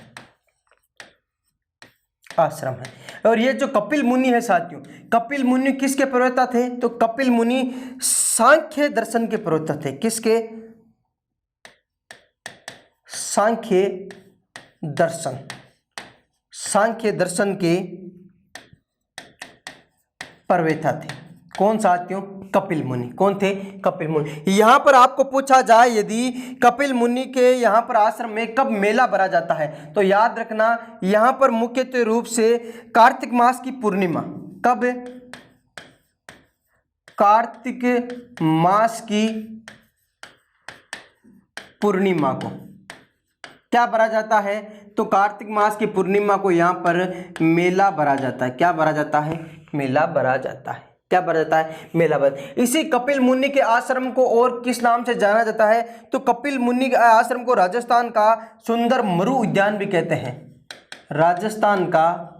आश्रम है। और ये जो कपिल मुनि है साथियों, कपिल मुनि किसके प्रवक्ता थे, तो कपिल मुनि सांख्य दर्शन के प्रवक्ता थे। किसके, सांख्य दर्शन, सांख्य दर्शन के प्रवक्ता थे। कौन साथियों, कपिल मुनि। कौन थे, कपिल मुनि। यहां पर आपको पूछा जाए यदि कपिल मुनि के यहां पर आश्रम में कब मेला भरा जाता है, तो याद रखना यहां पर मुख्यतः रूप से कार्तिक मास की पूर्णिमा। कब, कार्तिक मास की पूर्णिमा को क्या भरा जाता है, तो कार्तिक मास की पूर्णिमा को यहां पर मेला भरा जाता है। क्या भरा जाता है, मेला भरा जाता है। क्या भरा जाता है, मेला भरा। इसी कपिल मुनि के आश्रम को और किस नाम से जाना जाता है, तो कपिल मुनि के आश्रम को राजस्थान का सुंदर मरु उद्यान भी कहते हैं। राजस्थान का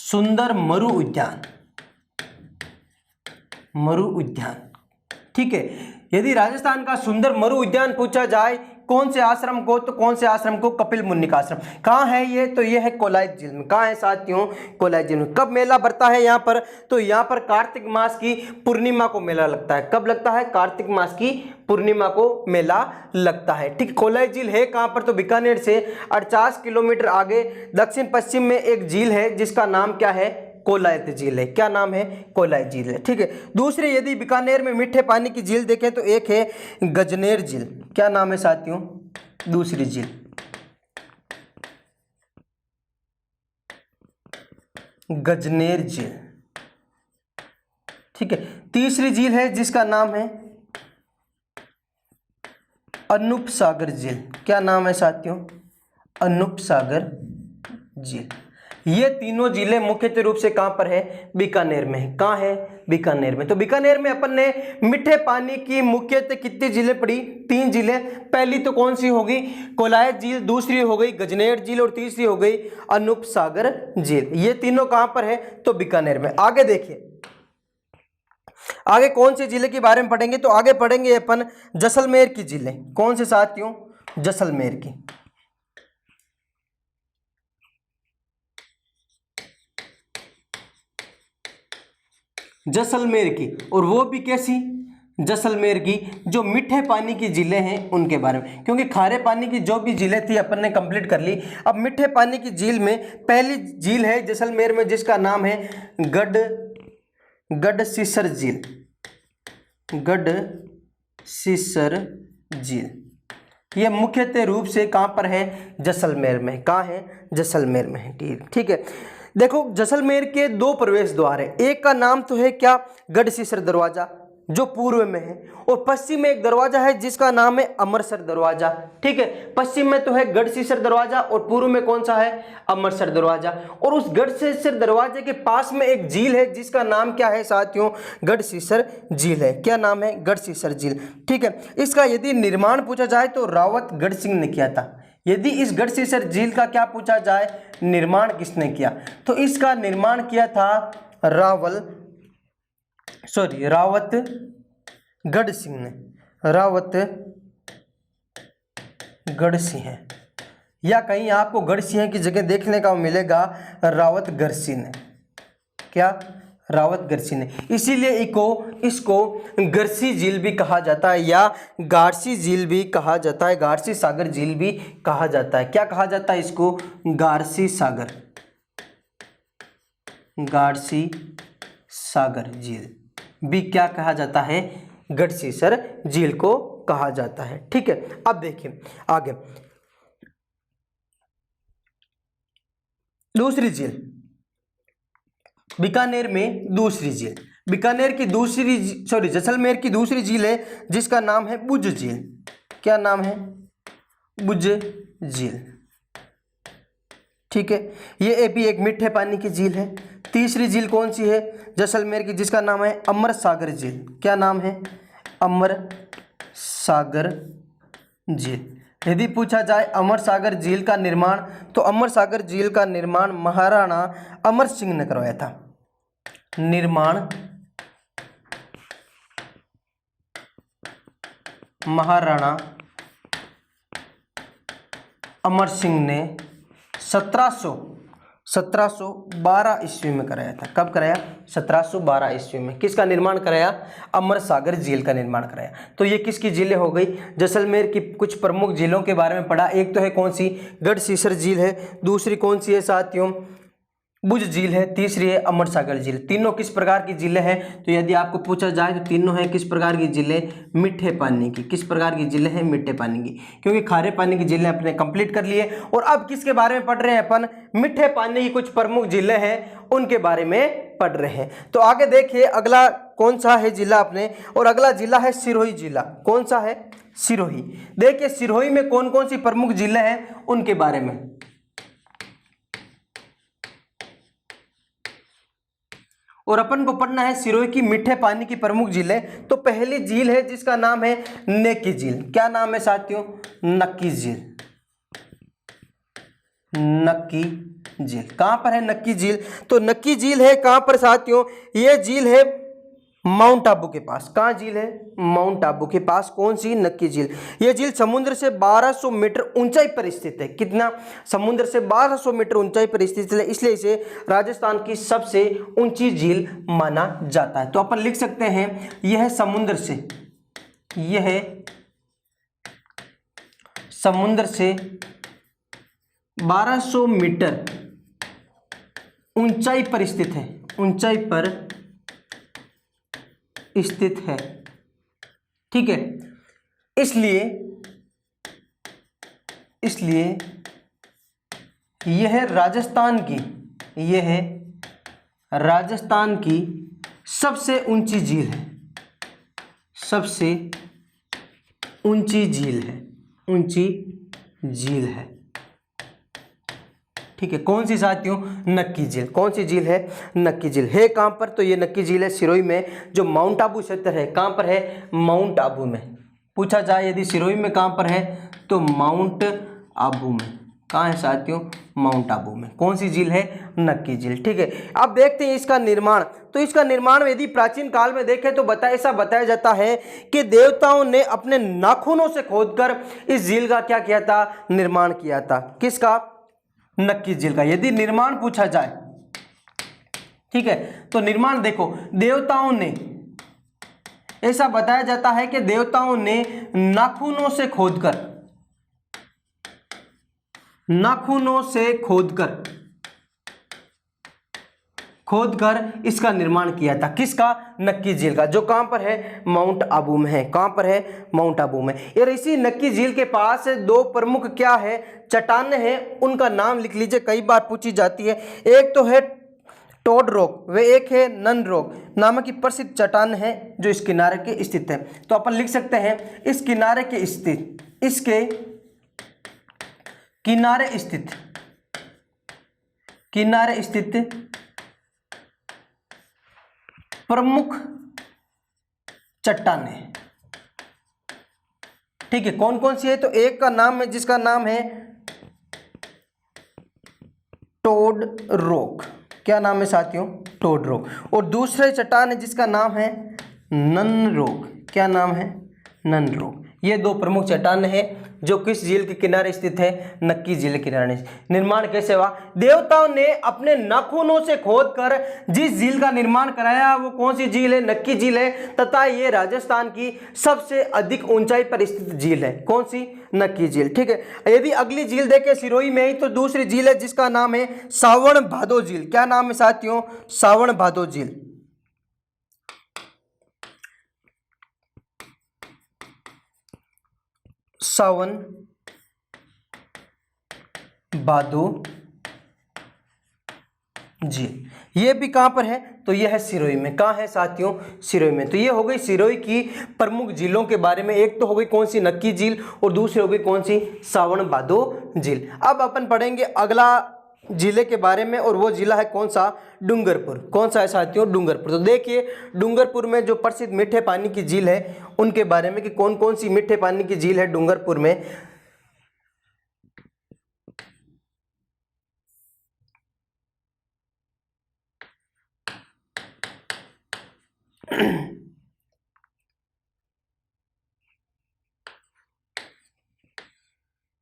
सुंदर मरु उद्यान, मरु उद्यान। ठीक है, यदि राजस्थान का सुंदर मरु उद्यान पूछा जाए कौन से आश्रम को, तो कौन से आश्रम को, कपिल मुनि का आश्रम। कहाँ है ये, तो ये है कोलायत झील में। कहाँ है साथियों, कोलायत झील में। कब मेला भरता है यहाँ पर, तो यहाँ पर कार्तिक मास की पूर्णिमा को मेला लगता है। कब लगता है, कार्तिक मास की पूर्णिमा को मेला लगता है। ठीक, कोलायत झील है कहाँ पर, तो बीकानेर से 48 किलोमीटर आगे दक्षिण पश्चिम में एक झील है जिसका नाम क्या है, कोलायत झील है। क्या नाम है, कोलायत झील है। ठीक है, दूसरे यदि बीकानेर में मीठे पानी की झील देखें तो एक है गजनेर झील। क्या नाम है साथियों, दूसरी झील, गजनेर झील। ठीक है, तीसरी झील है जिसका नाम है अनूप सागर झील। क्या नाम है साथियों, अनूप सागर झील। ये तीनों जिले मुख्यतः रूप से कहां पर है, बीकानेर में है। कहां है, बीकानेर में। तो बीकानेर में अपन ने मीठे पानी की मुख्यतः कितनी झीलें पड़ी? 3 झीलें। पहली तो कौन सी होगी? कोलायत झील, दूसरी हो गई गजनेर झील और तीसरी हो गई अनूप सागर झील। ये तीनों कहां पर है? तो बीकानेर में। आगे देखिए, आगे कौन सी जिले के बारे में पढ़ेंगे? तो आगे पढ़ेंगे अपन जैसलमेर की जिले। कौन से साथियों? जैसलमेर की। जैसलमेर की, और वो भी कैसी? जैसलमेर की जो मीठे पानी की झीलें हैं उनके बारे में, क्योंकि खारे पानी की जो भी झीलें थी अपन ने कंप्लीट कर ली। अब मीठे पानी की झील में पहली झील है जैसलमेर में जिसका नाम है गढ़सीसर झील। गढ़सीसर झील यह मुख्यतः रूप से कहां पर है? जैसलमेर में। कहां है? जैसलमेर में है। ठीक है। देखो जैसलमेर के 2 प्रवेश द्वार है। एक का नाम तो है क्या? गढ़सीसर दरवाजा जो पूर्व में है, और पश्चिम में एक दरवाजा है जिसका नाम है अमरसर दरवाजा। ठीक है, पश्चिम में तो है गढ़सीसर दरवाजा और पूर्व में कौन सा है? अमरसर दरवाजा। और उस गढ़सीसर दरवाजे के पास में एक झील है जिसका नाम क्या है साथियों? गढ़सीसर झील है। क्या नाम है? गढ़सीसर झील। ठीक है, इसका यदि निर्माण पूछा जाए तो रावत गढ़ सिंह ने किया था। यदि इस गढ़सीसर झील का क्या पूछा जाए, निर्माण किसने किया, तो इसका निर्माण किया था रावत गढ़ सिंह ने। रावत गढ़ सिंह, या कहीं आपको गढ़ सिंह की जगह देखने का मिलेगा रावत गढ़ सिंह ने। क्या? रावत गढ़सी ने। इसीलिए इसको गढ़सी झील भी कहा जाता है या गारसी झील भी कहा जाता है, गारसी सागर झील भी कहा जाता है। क्या कहा जाता है इसको? गारसी सागर, गारसी सागर झील भी क्या कहा जाता है? गढ़सीसर झील को कहा जाता है। ठीक है, अब देखिए आगे दूसरी झील, बीकानेर में दूसरी झील। बीकानेर की जैसलमेर की दूसरी झील है जिसका नाम है बुझ झील। क्या नाम है? बुझ झील। ठीक है, ये भी एक मीठे पानी की झील है। तीसरी झील कौन सी है जैसलमेर की? जिसका नाम है अमर सागर झील। क्या नाम है? अमर सागर झील। यदि पूछा जाए अमर सागर झील का निर्माण, तो अमर सागर झील का निर्माण महाराणा अमर सिंह ने करवाया था। निर्माण महाराणा अमर सिंह ने 1712 ईस्वी में कराया था। कब कराया? 1712 ईस्वी में। किसका निर्माण कराया? अमर सागर झील का निर्माण कराया। तो ये किसकी झीलें हो गई? जैसलमेर की कुछ प्रमुख झीलों के बारे में पढ़ा। एक तो है कौन सी? गढ़सीसर झील है। दूसरी कौन सी है साथियों? बुझ झील है। तीसरी है अमर सागर झील। तीनों किस प्रकार की झीलें हैं? तो यदि आपको पूछा जाए तो तीनों हैं किस प्रकार की झीलें? मीठे पानी की। किस प्रकार की झीलें हैं? मीठे पानी की, क्योंकि खारे पानी की झीलें अपने कंप्लीट कर लिए। और अब किसके बारे में पढ़ रहे हैं अपन? मीठे पानी की कुछ प्रमुख झीलें हैं उनके बारे में पढ़ रहे हैं। तो आगे देखिए अगला कौन सा है जिला अपने, और अगला जिला है सिरोही जिला। कौन सा है? सिरोही। देखिए सिरोही में कौन कौन सी प्रमुख झीलें हैं उनके बारे में। और अपन को पढ़ना है सिरोही की मीठे पानी की प्रमुख झीलें। तो पहली झील है जिसका नाम है नक्की झील। क्या नाम है साथियों? नक्की झील। नक्की झील कहां पर है? नक्की झील। तो नक्की झील है कहां पर साथियों? यह झील है माउंट आबू के पास। कहां झील है? माउंट आबू के पास। कौन सी? नक्की झील। यह झील समुद्र से 1200 मीटर ऊंचाई पर स्थित है। कितना? समुद्र से 1200 मीटर ऊंचाई पर स्थित है, इसलिए इसे राजस्थान की सबसे ऊंची झील माना जाता है। तो अपन लिख सकते हैं यह समुद्र से 1200 मीटर ऊंचाई पर स्थित है। ऊंचाई पर स्थित है। ठीक है, इसलिए यह राजस्थान की सबसे ऊंची झील है। सबसे ऊंची झील है। ठीक है, कौन सी साथियों? नक्की झील। कौन सी झील है? नक्की झील। है कहाँ पर? तो ये नक्की झील है सिरोही में, जो माउंट आबू क्षेत्र है। कहाँ पर है? माउंट आबू में। पूछा जाए यदि सिरोही में कहाँ पर है तो माउंट आबू में। कहाँ है साथियों? माउंट आबू में। कौन सी झील है? नक्की झील। ठीक है, अब देखते हैं इसका निर्माण। तो इसका निर्माण यदि प्राचीन काल में देखें तो ऐसा बताया जाता है कि देवताओं ने अपने नाखूनों से खोदकर इस झील का क्या किया था? निर्माण किया था। किसका? नक्की झील का। यदि निर्माण पूछा जाए, ठीक है, तो निर्माण देखो, देवताओं ने, ऐसा बताया जाता है कि देवताओं ने नाखूनों से खोदकर इसका निर्माण किया था। किसका? नक्की झील का, जो कहां पर है? माउंट आबू में है। कहां पर है? माउंट आबू में। और इसी नक्की झील के पास दो प्रमुख क्या है? चट्टानें हैं, उनका नाम लिख लीजिए, कई बार पूछी जाती है। एक तो है टोड रॉक, वे एक है नन रॉक नामक की प्रसिद्ध चट्टान है जो इस किनारे के स्थित है। तो अपन लिख सकते हैं इस किनारे के स्थित, इसके किनारे स्थित प्रमुख चट्टानें। ठीक है, कौन कौन सी है? तो एक का नाम है जिसका नाम है टोड रॉक। क्या नाम है साथियों? टोड रॉक। और दूसरे चट्टान है जिसका नाम है नन रॉक। क्या नाम है? नन रॉक। ये दो प्रमुख चट्टान हैं जो किस झील के किनारे स्थित है? नक्की झील के किनारे। निर्माण कैसे हुआ? देवताओं ने अपने नाखूनों से खोदकर जिस झील का निर्माण कराया वो कौन सी झील है? नक्की झील है, तथा ये राजस्थान की सबसे अधिक ऊंचाई पर स्थित झील है। कौन सी? नक्की झील। ठीक है, यदि अगली झील देखें सिरोही में ही, तो दूसरी झील है जिसका नाम है सावन भादो झील। क्या नाम है साथियों? सावन भादो झील। सावन भादो झील। ये भी कहां पर है? तो ये है सिरोही में। कहां है साथियों? सिरोही में। तो ये हो गई सिरोही की प्रमुख झीलों के बारे में। एक तो हो गई कौन सी? नक्की झील, और दूसरी हो गई कौन सी? सावन भादो झील। अब अपन पढ़ेंगे अगला जिले के बारे में, और वो जिला है कौन सा? डूंगरपुर। कौन सा है साथियों? डूंगरपुर। तो देखिए डूंगरपुर में जो प्रसिद्ध मीठे पानी की झील है उनके बारे में, कि कौन कौन सी मीठे पानी की झील है डूंगरपुर में।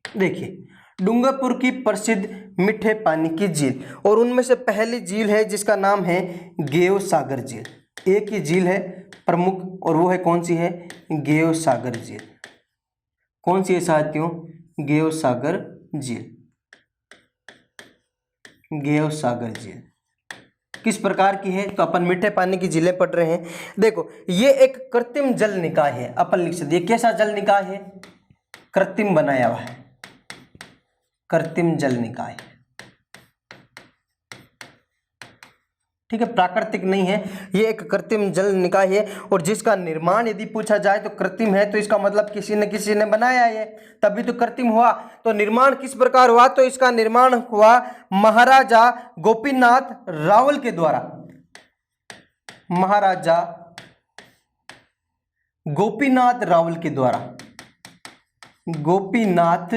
देखिए डूंगरपुर की प्रसिद्ध मीठे पानी की झील, और उनमें से पहली झील है जिसका नाम है गेव सागर झील। एक ही झील है प्रमुख, और वो है कौन सी है? गेव सागर झील। कौन सी है साथियों? गेव सागर झील। गेव सागर झील किस प्रकार की है? तो अपन मीठे पानी की झीलें पढ़ रहे हैं। देखो ये एक कृत्रिम जल निकाय है। अपन लिख सकते हैं कैसा जल निकाय है? कृत्रिम बनाया हुआ है, कृत्रिम जल निकाय। ठीक है, प्राकृतिक नहीं है, ये एक कृत्रिम जल निकाय है। और जिसका निर्माण यदि पूछा जाए तो कृत्रिम है, तो इसका मतलब किसी न किसी ने बनाया है, तभी तो कृत्रिम हुआ। तो निर्माण किस प्रकार हुआ? तो इसका निर्माण हुआ महाराजा गोपीनाथ रावल के द्वारा। महाराजा गोपीनाथ रावल के द्वारा। गोपीनाथ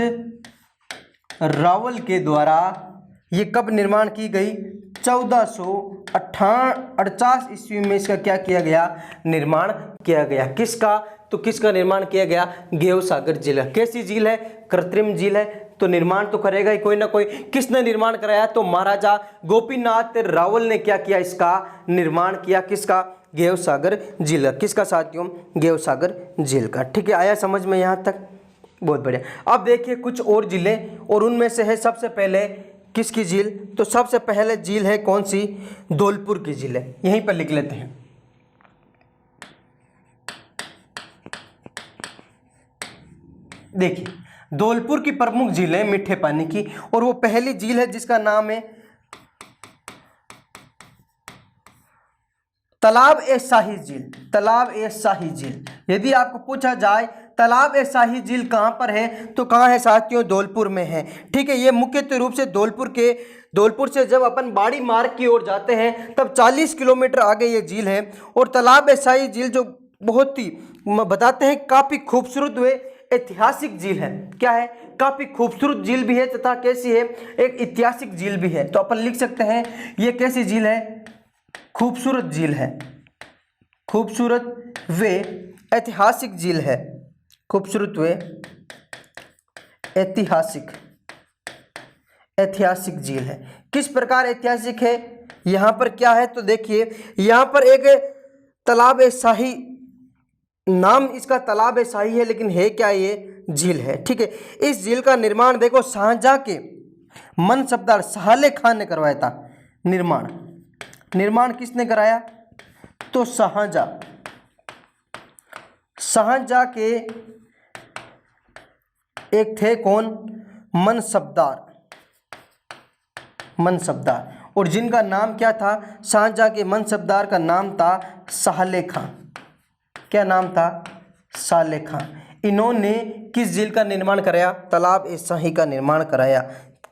रावल के द्वारा ये कब निर्माण की गई? 1448 ईस्वी में इसका क्या किया गया? निर्माण किया गया। किसका? तो किसका निर्माण किया गया? गेव सागर झील। कैसी झील है? कृत्रिम झील है, तो निर्माण तो करेगा ही कोई ना कोई। किसने निर्माण कराया? तो महाराजा गोपीनाथ रावल ने क्या किया? इसका निर्माण किया। किसका? गेव सागर झील। किसका साथियों? गेव सागर झील का। ठीक है, आया समझ में यहाँ तक? बहुत बढ़िया। अब देखिए कुछ और जिले, और उनमें से है सबसे पहले किसकी झील? तो सबसे पहले झील है कौन सी? धौलपुर की झील है। यहीं पर लिख लेते हैं। देखिए धौलपुर की प्रमुख झील है मीठे पानी की, और वो पहली झील है जिसका नाम है तालाब ए शाही झील। तालाब ए शाही झील। यदि आपको पूछा जाए तालाब ए शाही झील कहाँ पर है, तो कहाँ है साथियों, धौलपुर में है। ठीक है, ये मुख्य रूप से धौलपुर से जब अपन बाड़ी मार्ग की ओर जाते हैं तब 40 किलोमीटर आगे ये झील है। और तालाब ए शाही झील जो बहुत ही बताते हैं काफ़ी खूबसूरत व ऐतिहासिक झील है। क्या है, काफ़ी खूबसूरत झील भी है तथा कैसी है, एक ऐतिहासिक झील भी है। तो अपन लिख सकते हैं ये कैसी झील है, खूबसूरत झील है, खूबसूरत व ऐतिहासिक झील है, खूबसूरत व ऐतिहासिक झील है। किस प्रकार ऐतिहासिक है, यहाँ पर क्या है, तो देखिए यहाँ पर एक तालाब ए शाही, नाम इसका तालाब ए शाही है लेकिन है क्या, ये झील है। ठीक है, इस झील का निर्माण देखो शाहजहां के मनसबदार साले खान ने करवाया था। निर्माण किसने कराया, तो शाहजहां के एक थे कौन, मनसबदार, और जिनका नाम क्या था, शाहजहां के मनसबदार का नाम था साले खां। क्या नाम था, साले खां। इन्होंने किस झील का निर्माण कराया, तालाब ए शाही का निर्माण कराया।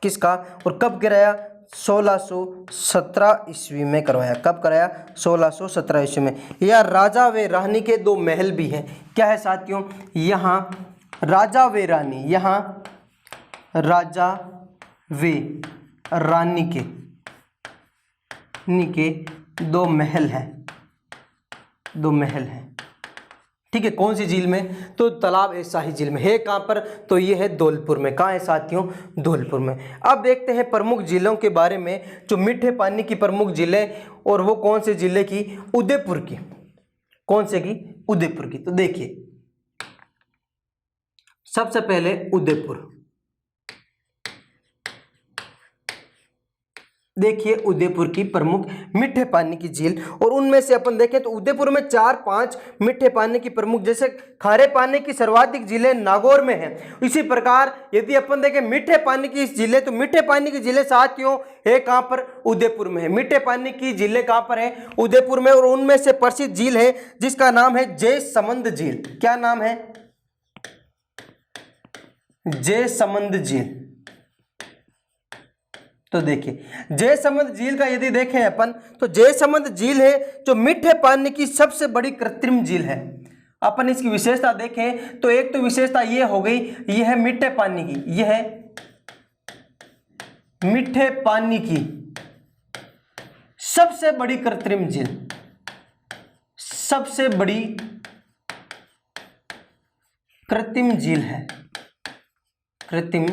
किसका और कब कराया, 1617 ईस्वी में करवाया। कब कराया, 1617 ईस्वी में। यह राजा व रानी के दो महल भी हैं। क्या है साथियों, यहाँ राजा व रानी, यहाँ राजा व रानी के दो महल हैं। ठीक है, कौन सी झील में, तो तालाब ए शाही झील में है। कहाँ पर, तो ये है धौलपुर में। कहाँ है साथियों, धौलपुर में। अब देखते हैं प्रमुख जिलों के बारे में, जो मीठे पानी की प्रमुख जिले, और वो कौन से जिले की, उदयपुर की। कौन से की, उदयपुर की। तो देखिए सबसे पहले उदयपुर, देखिए उदयपुर की प्रमुख मीठे पानी की झील, और उनमें से अपन देखें तो उदयपुर में 4-5 मीठे पानी की प्रमुख, जैसे खारे पानी की सर्वाधिक झीलें नागौर में हैं। इसी प्रकार यदि अपन देखें मीठे पानी की झीलें, तो मीठे पानी की झीलें साथियों है कहाँ पर, उदयपुर में है। मीठे पानी की झीलें कहाँ पर है, उदयपुर में। और उनमें से प्रसिद्ध झील है जिसका नाम है जयसमंद झील। क्या नाम है, जयसमंद झील। तो देखिए जयसमंद झील का यदि देखें अपन, तो जयसमंद झील है जो मीठे पानी की सबसे बड़ी कृत्रिम झील है। अपन इसकी विशेषता देखें तो एक तो विशेषता ये हो गई, ये है मीठे पानी की, ये है मीठे पानी की सबसे बड़ी कृत्रिम झील, सबसे बड़ी कृत्रिम झील है, कृत्रिम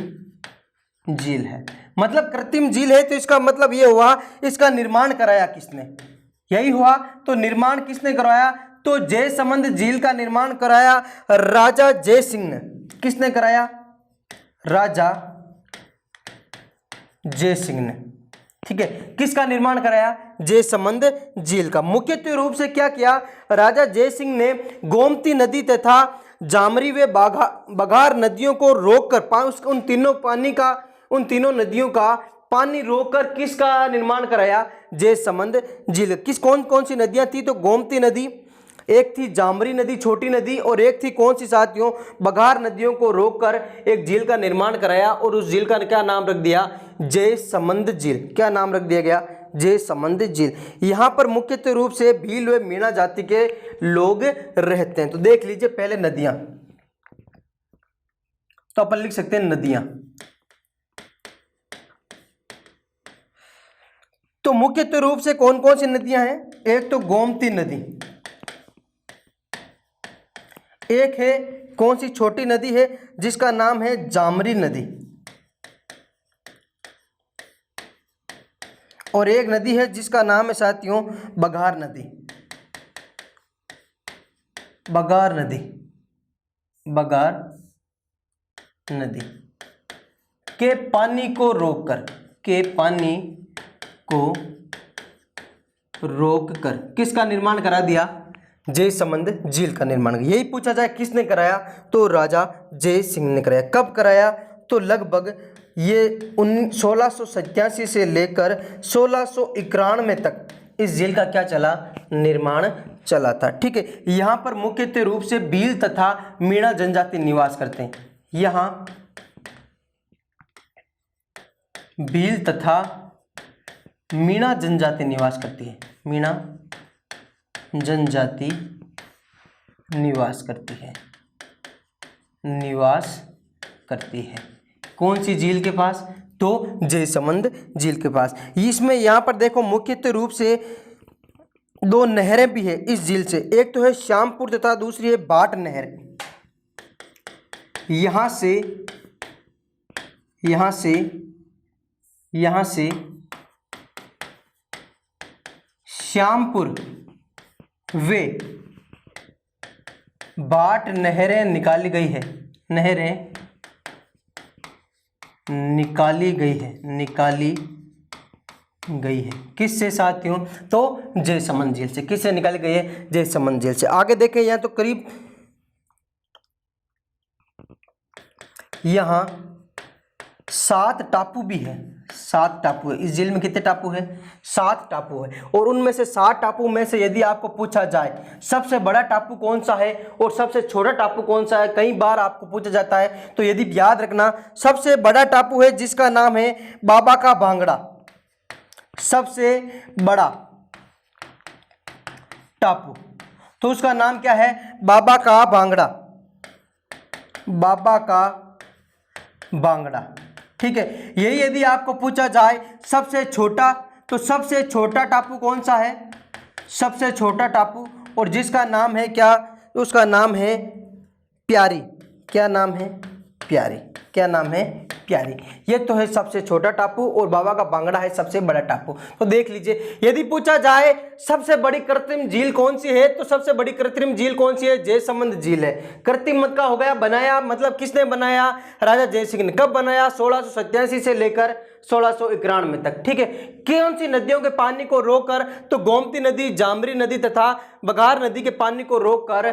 झील है। मतलब कृत्रिम झील है तो इसका मतलब ये हुआ इसका निर्माण कराया किसने, यही हुआ। तो निर्माण किसने करवाया, तो जयसमंद झील का निर्माण कराया राजा जय सिंह ने। किसने कराया, राजा जय सिंह ने। ठीक है, किसका निर्माण कराया, जयसमंद झील का। मुख्य रूप से क्या किया, राजा जय सिंह ने गोमती नदी तथा जामरी व बघार नदियों को रोककर उन तीनों नदियों का पानी रोककर किसका निर्माण कराया, जयसमंद झील। कौन सी नदियां थी, तो गोमती नदी, एक थी जामरी नदी छोटी नदी, और एक थी कौन सी साथियों, बघार नदियों को रोककर एक झील का निर्माण कराया। और उस झील का क्या नाम रख दिया, जयसमंद झील। क्या नाम रख दिया गया, जयसमंद झील। यहाँ पर मुख्य रूप से भील व मीणा जाति के लोग रहते हैं। तो देख लीजिए पहले नदियां, तो अपन लिख सकते हैं नदियां। तो मुख्य रूप से कौन कौन सी नदियां हैं, एक तो गोमती नदी, एक है कौन सी छोटी नदी है जिसका नाम है जामरी नदी, और एक नदी है जिसका नाम है साथियों बघार नदी। बघार नदी के पानी को रोककर किसका निर्माण करा दिया, जयसमंद झील का निर्माण। यही पूछा जाए किसने कराया, तो राजा जय सिंह ने कराया। कब कराया, तो लगभग ये 1687 से लेकर 1691 तक इस झील का क्या चला, निर्माण चला था। ठीक है, यहाँ पर मुख्यतः रूप से भील तथा मीणा जनजाति निवास करते हैं। यहाँ भील तथा मीणा जनजाति निवास करती है। मीणा जनजाति निवास करती है कौन सी झील के पास? तो जयसमंद झील के पास। इसमें यहाँ पर देखो मुख्यतः रूप से दो नहरें भी है इस झील से, एक तो है श्यामपुर तथा दूसरी है बाट नहर। यहाँ से श्यामपुर वे बाट नहरें निकाली गई है किससे साथियों? तो जयसमंद झील से। किससे निकाली गई है? जयसमंद झील से। आगे देखें, यहाँ तो करीब यहाँ 7 टापू भी है। 7 टापू है इस झील में। कितने टापू है? 7 टापू है। और उनमें से 7 टापू में से यदि आपको पूछा जाए सबसे बड़ा टापू कौन सा है और सबसे छोटा टापू कौन सा है, कई बार आपको पूछा जाता है, तो यदि याद रखना सबसे बड़ा टापू है जिसका नाम है बाबा का भांगड़ा। सबसे बड़ा टापू तो उसका नाम क्या है? बाबा का भांगड़ा। बाबा का भांगड़ा। ठीक है, यही यदि आपको पूछा जाए सबसे छोटा, तो सबसे छोटा टापू कौन सा है? सबसे छोटा टापू, और जिसका नाम है क्या? उसका नाम है प्यारी। क्या नाम है? प्यारी। क्या नाम है? प्यारी। ये तो है सबसे छोटा टापू और बाबा का भांगड़ा है सबसे बड़ा टापू। तो देख लीजिए, यदि पूछा जाए सबसे बड़ी कृत्रिम झील कौन सी है, तो सबसे बड़ी कृत्रिम झील कौन सी है? जयसमंद झील है। कृत्रिम मत का हो गया बनाया, मतलब किसने बनाया? राजा जयसिंह ने। कब बनाया? 1687 से लेकर 1691 तक। ठीक है, कौन सी नदियों के पानी को रोककर? तो गोमती नदी, जामरी नदी तथा बघार नदी के पानी को रोककर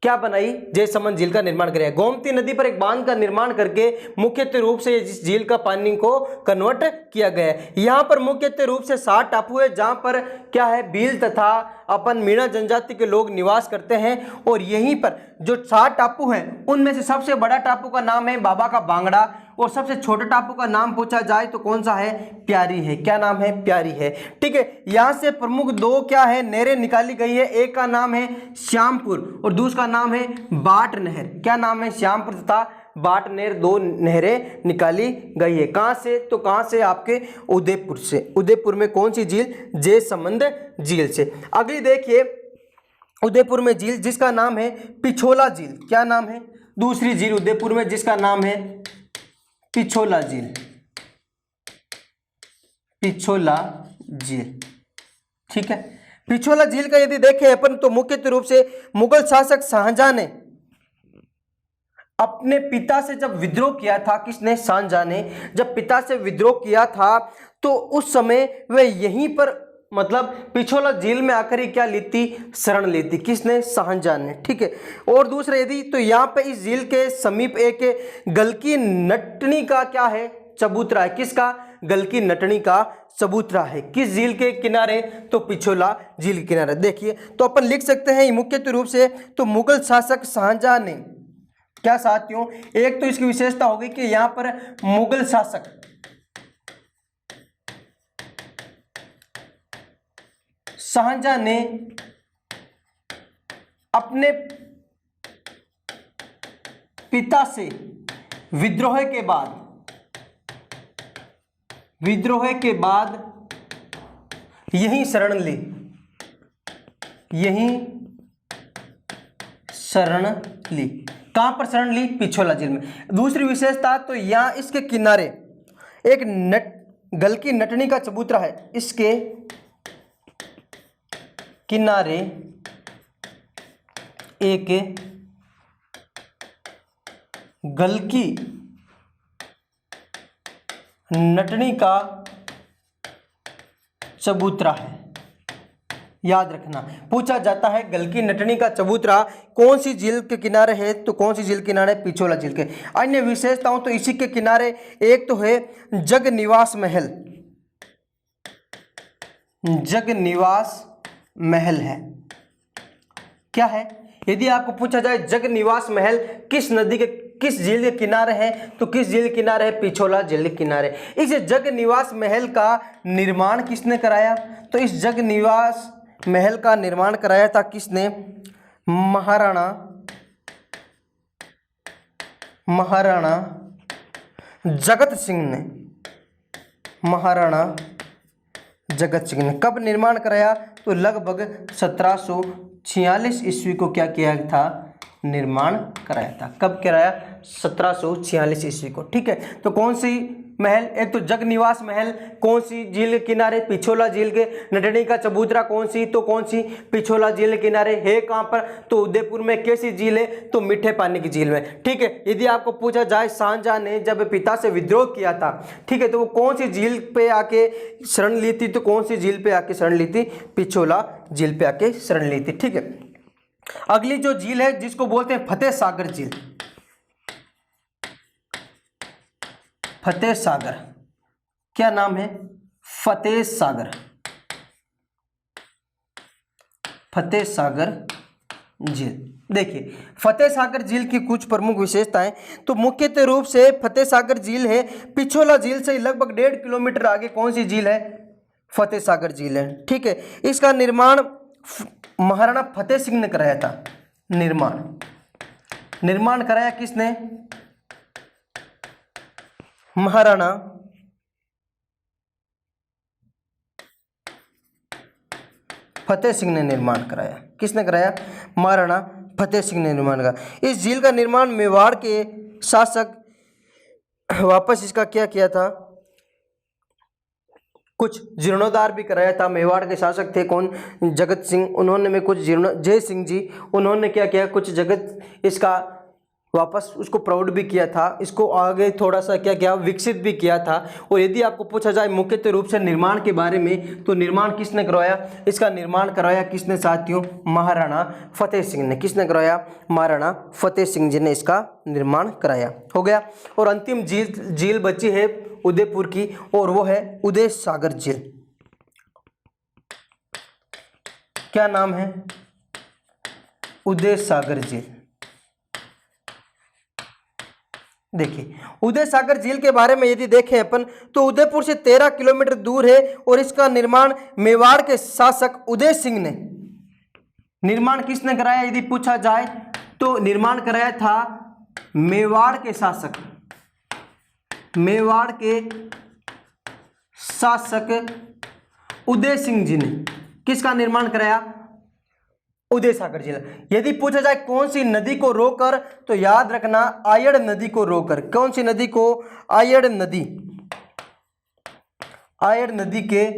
क्या बनाई? जयसमंद झील का निर्माण किया। गोमती नदी पर एक बांध का निर्माण करके मुख्यतः रूप से इस झील का पानी को कन्वर्ट किया गया है। यहाँ पर मुख्यतः रूप से 7 टापू है जहाँ पर क्या है? भील तथा अपन मीणा जनजाति के लोग निवास करते हैं। और यहीं पर जो 7 टापू हैं उनमें से सबसे बड़ा टापू का नाम है बाबा का भांगड़ा, और सबसे छोटे टापू का नाम पूछा जाए तो कौन सा है? प्यारी है। क्या नाम है? प्यारी है। ठीक है, यहाँ से प्रमुख 2 क्या है? नहरें निकाली गई है। एक का नाम है श्यामपुर और दूसरा का नाम है बाट नहर। क्या नाम है? श्यामपुर तथा बाट नहर। 2 नहरें निकाली गई है। कहाँ से? तो कहाँ से? आपके उदयपुर से। उदयपुर में कौन सी झील? जयसमंद झील से। अगली देखिए, उदयपुर में झील जिसका नाम है पिछोला झील। क्या नाम है? दूसरी झील उदयपुर में जिसका नाम है पिछोला झील। पिछोला झील। ठीक है, पिछोला झील का यदि देखें अपन तो मुख्य रूप से मुगल शासक शाहजहां ने अपने पिता से जब विद्रोह किया था, किसने? शाहजहां ने जब पिता से विद्रोह किया था तो उस समय वह यहीं पर मतलब पिछोला झील में आकर ही क्या ली थी? शरण ली थी। किसने? शाहजहां ने। ठीक है, और दूसरा यदि तो यहाँ पे इस झील के समीप एक गलकी नटनी का क्या है? चबूतरा है। किसका? गलकी नटनी का चबूतरा है। किस झील के किनारे? तो पिछोला झील के किनारे। देखिए, तो अपन लिख सकते हैं मुख्य रूप से तो मुगल शासक शाहजहां ने क्या साथियों? एक तो इसकी विशेषता होगी कि यहाँ पर मुगल शासक शाहजहां ने अपने पिता से विद्रोह के बाद यहीं शरण ली। कहां पर शरण ली? पिछोला झील में। दूसरी विशेषता तो यहां इसके किनारे एक गलकी नटनी का चबूतरा है। इसके किनारे एक गलकी नटनी का चबूतरा है। याद रखना, पूछा जाता है गलकी नटनी का चबूतरा कौन सी झील के किनारे है? तो कौन सी झील के किनारे? पिछोला झील के। अन्य विशेषताओं तो इसी के किनारे एक तो है जगनिवास महल। जगनिवास महल है। क्या है? यदि आपको पूछा जाए जग निवास महल किस नदी के किस झील के किनारे है, तो किस झील के किनारे है? पिछोला झील के किनारे। इस जग निवास महल का निर्माण किसने कराया? तो इस जग निवास महल का निर्माण कराया था किसने? महाराणा जगत सिंह ने। महाराणा जगत सिंह ने कब निर्माण कराया? तो लगभग 1746 ईस्वी को क्या किया था? निर्माण कराया था। कब कराया? 1746 ईस्वी को। ठीक है, तो कौन सी महल? एक तो जग निवास महल कौन सी झील के किनारे? पिछोला झील के। नटनी का चबूतरा कौन सी? तो कौन सी? पिछोला झील के किनारे। है कहाँ पर? तो उदयपुर में। कैसी झील है? तो मीठे पानी की झील में। ठीक है, यदि आपको पूछा जाए शाहजहां ने जब पिता से विद्रोह किया था, ठीक है, तो वो कौन सी झील पे आके शरण ली थी? तो कौन सी झील पे आके शरण ली थी? पिछोला झील पे आके शरण ली थी। ठीक है, अगली जो झील है जिसको बोलते हैं फतेह सागर झील। फतेह सागर, क्या नाम है? फतेह सागर। फतेह सागर झील। देखिए, फतेह सागर झील की कुछ प्रमुख विशेषताएं। तो मुख्यतः रूप से फतेह सागर झील है पिछोला झील से लगभग 1.5 किलोमीटर आगे कौन सी झील है? फतेह सागर झील है। ठीक है, इसका निर्माण महाराणा फतेह सिंह ने कराया था। निर्माण कराया किसने? महाराणा फतेह सिंह ने निर्माण कराया। किसने कराया? महाराणा फतेह सिंह ने निर्माण कराया। इस झील का निर्माण मेवाड़ के शासक वापस इसका क्या किया था? कुछ जीर्णोद्धार भी कराया था। मेवाड़ के शासक थे कौन? जगत सिंह। उन्होंने में कुछ जय सिंह जी, उन्होंने क्या किया? कुछ जगत इसका वापस उसको प्राउड भी किया था, इसको आगे थोड़ा सा क्या किया? विकसित भी किया था। और यदि आपको पूछा जाए मुख्यतः रूप से निर्माण के बारे में, तो निर्माण किसने करवाया? इसका निर्माण कराया किसने साथियों? महाराणा फतेह सिंह ने। किसने करवाया? महाराणा फतेह सिंह जी ने इसका निर्माण कराया। हो गया। और अंतिम झील बची है उदयपुर की, और वो है उदय सागर झील। क्या नाम है? उदय सागर झील। देखिए, उदय सागर झील के बारे में यदि देखें अपन, तो उदयपुर से 13 किलोमीटर दूर है और इसका निर्माण मेवाड़ के शासक उदय सिंह ने। निर्माण किसने कराया यदि पूछा जाए, तो निर्माण कराया था मेवाड़ के शासक उदय सिंह जी ने। किसका निर्माण कराया? उदय सागर झील। यदि पूछा जाए कौन सी नदी को रोककर, तो याद रखना आयड़ नदी को रोककर। कौन सी नदी को? आयड़ नदी। आयड़ नदी के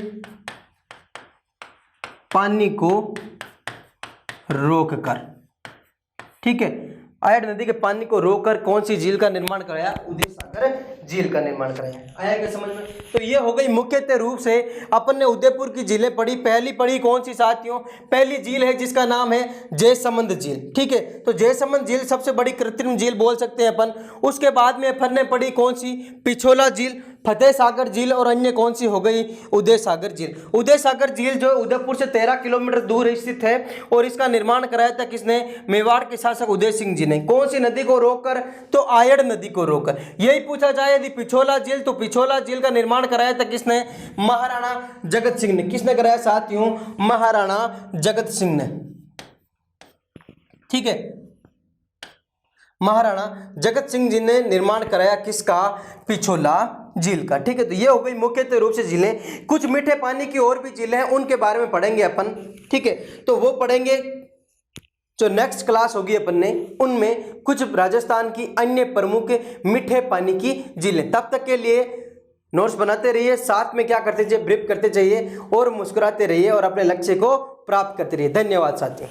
पानी को रोककर। ठीक है, आयड़ नदी के पानी को रोककर कौन सी झील का निर्माण कराया? उदय सागर झील का निर्माण कराया। आया क्या समझ में? तो ये हो गई मुख्यतः रूप से अपन ने उदयपुर की झीलें पढ़ी। पहली पढ़ी कौन सी साथियों? पहली झील है जिसका नाम है जयसमंद झील। ठीक है, तो जयसमंद झील सबसे बड़ी कृत्रिम झील बोल सकते हैं अपन। उसके बाद में अपन ने पढ़ी कौन सी? पिछोला झील, फतेह सागर झील, और अन्य कौन सी हो गई? उदय सागर झील। उदय सागर झील जो उदयपुर से 13 किलोमीटर दूर स्थित है, और इसका निर्माण कराया था किसने? मेवाड़ के शासक उदय सिंह जी ने। कौन सी नदी को रोककर? तो आयड़ नदी को रोककर। यही पूछा जाए यदि पिछोला झील, तो पिछोला झील का निर्माण कराया था किसने? महाराणा जगत सिंह ने। किसने कराया साथियों? महाराणा जगत सिंह ने। ठीक है, महाराणा जगत सिंह जी ने निर्माण कराया किसका? पिछोला झील का। ठीक है, तो ये हो गई मुख्यतः रूप से झीलें। कुछ मीठे पानी की और भी झीलें हैं, उनके बारे में पढ़ेंगे अपन। ठीक है, तो वो पढ़ेंगे जो नेक्स्ट क्लास होगी अपन ने, उनमें कुछ राजस्थान की अन्य प्रमुख मीठे पानी की झीलें। तब तक के लिए नोट्स बनाते रहिए, साथ में क्या करते जाइए? ब्रीफ करते जाइए और मुस्कुराते रहिए और अपने लक्ष्य को प्राप्त करते रहिए। धन्यवाद साथियों।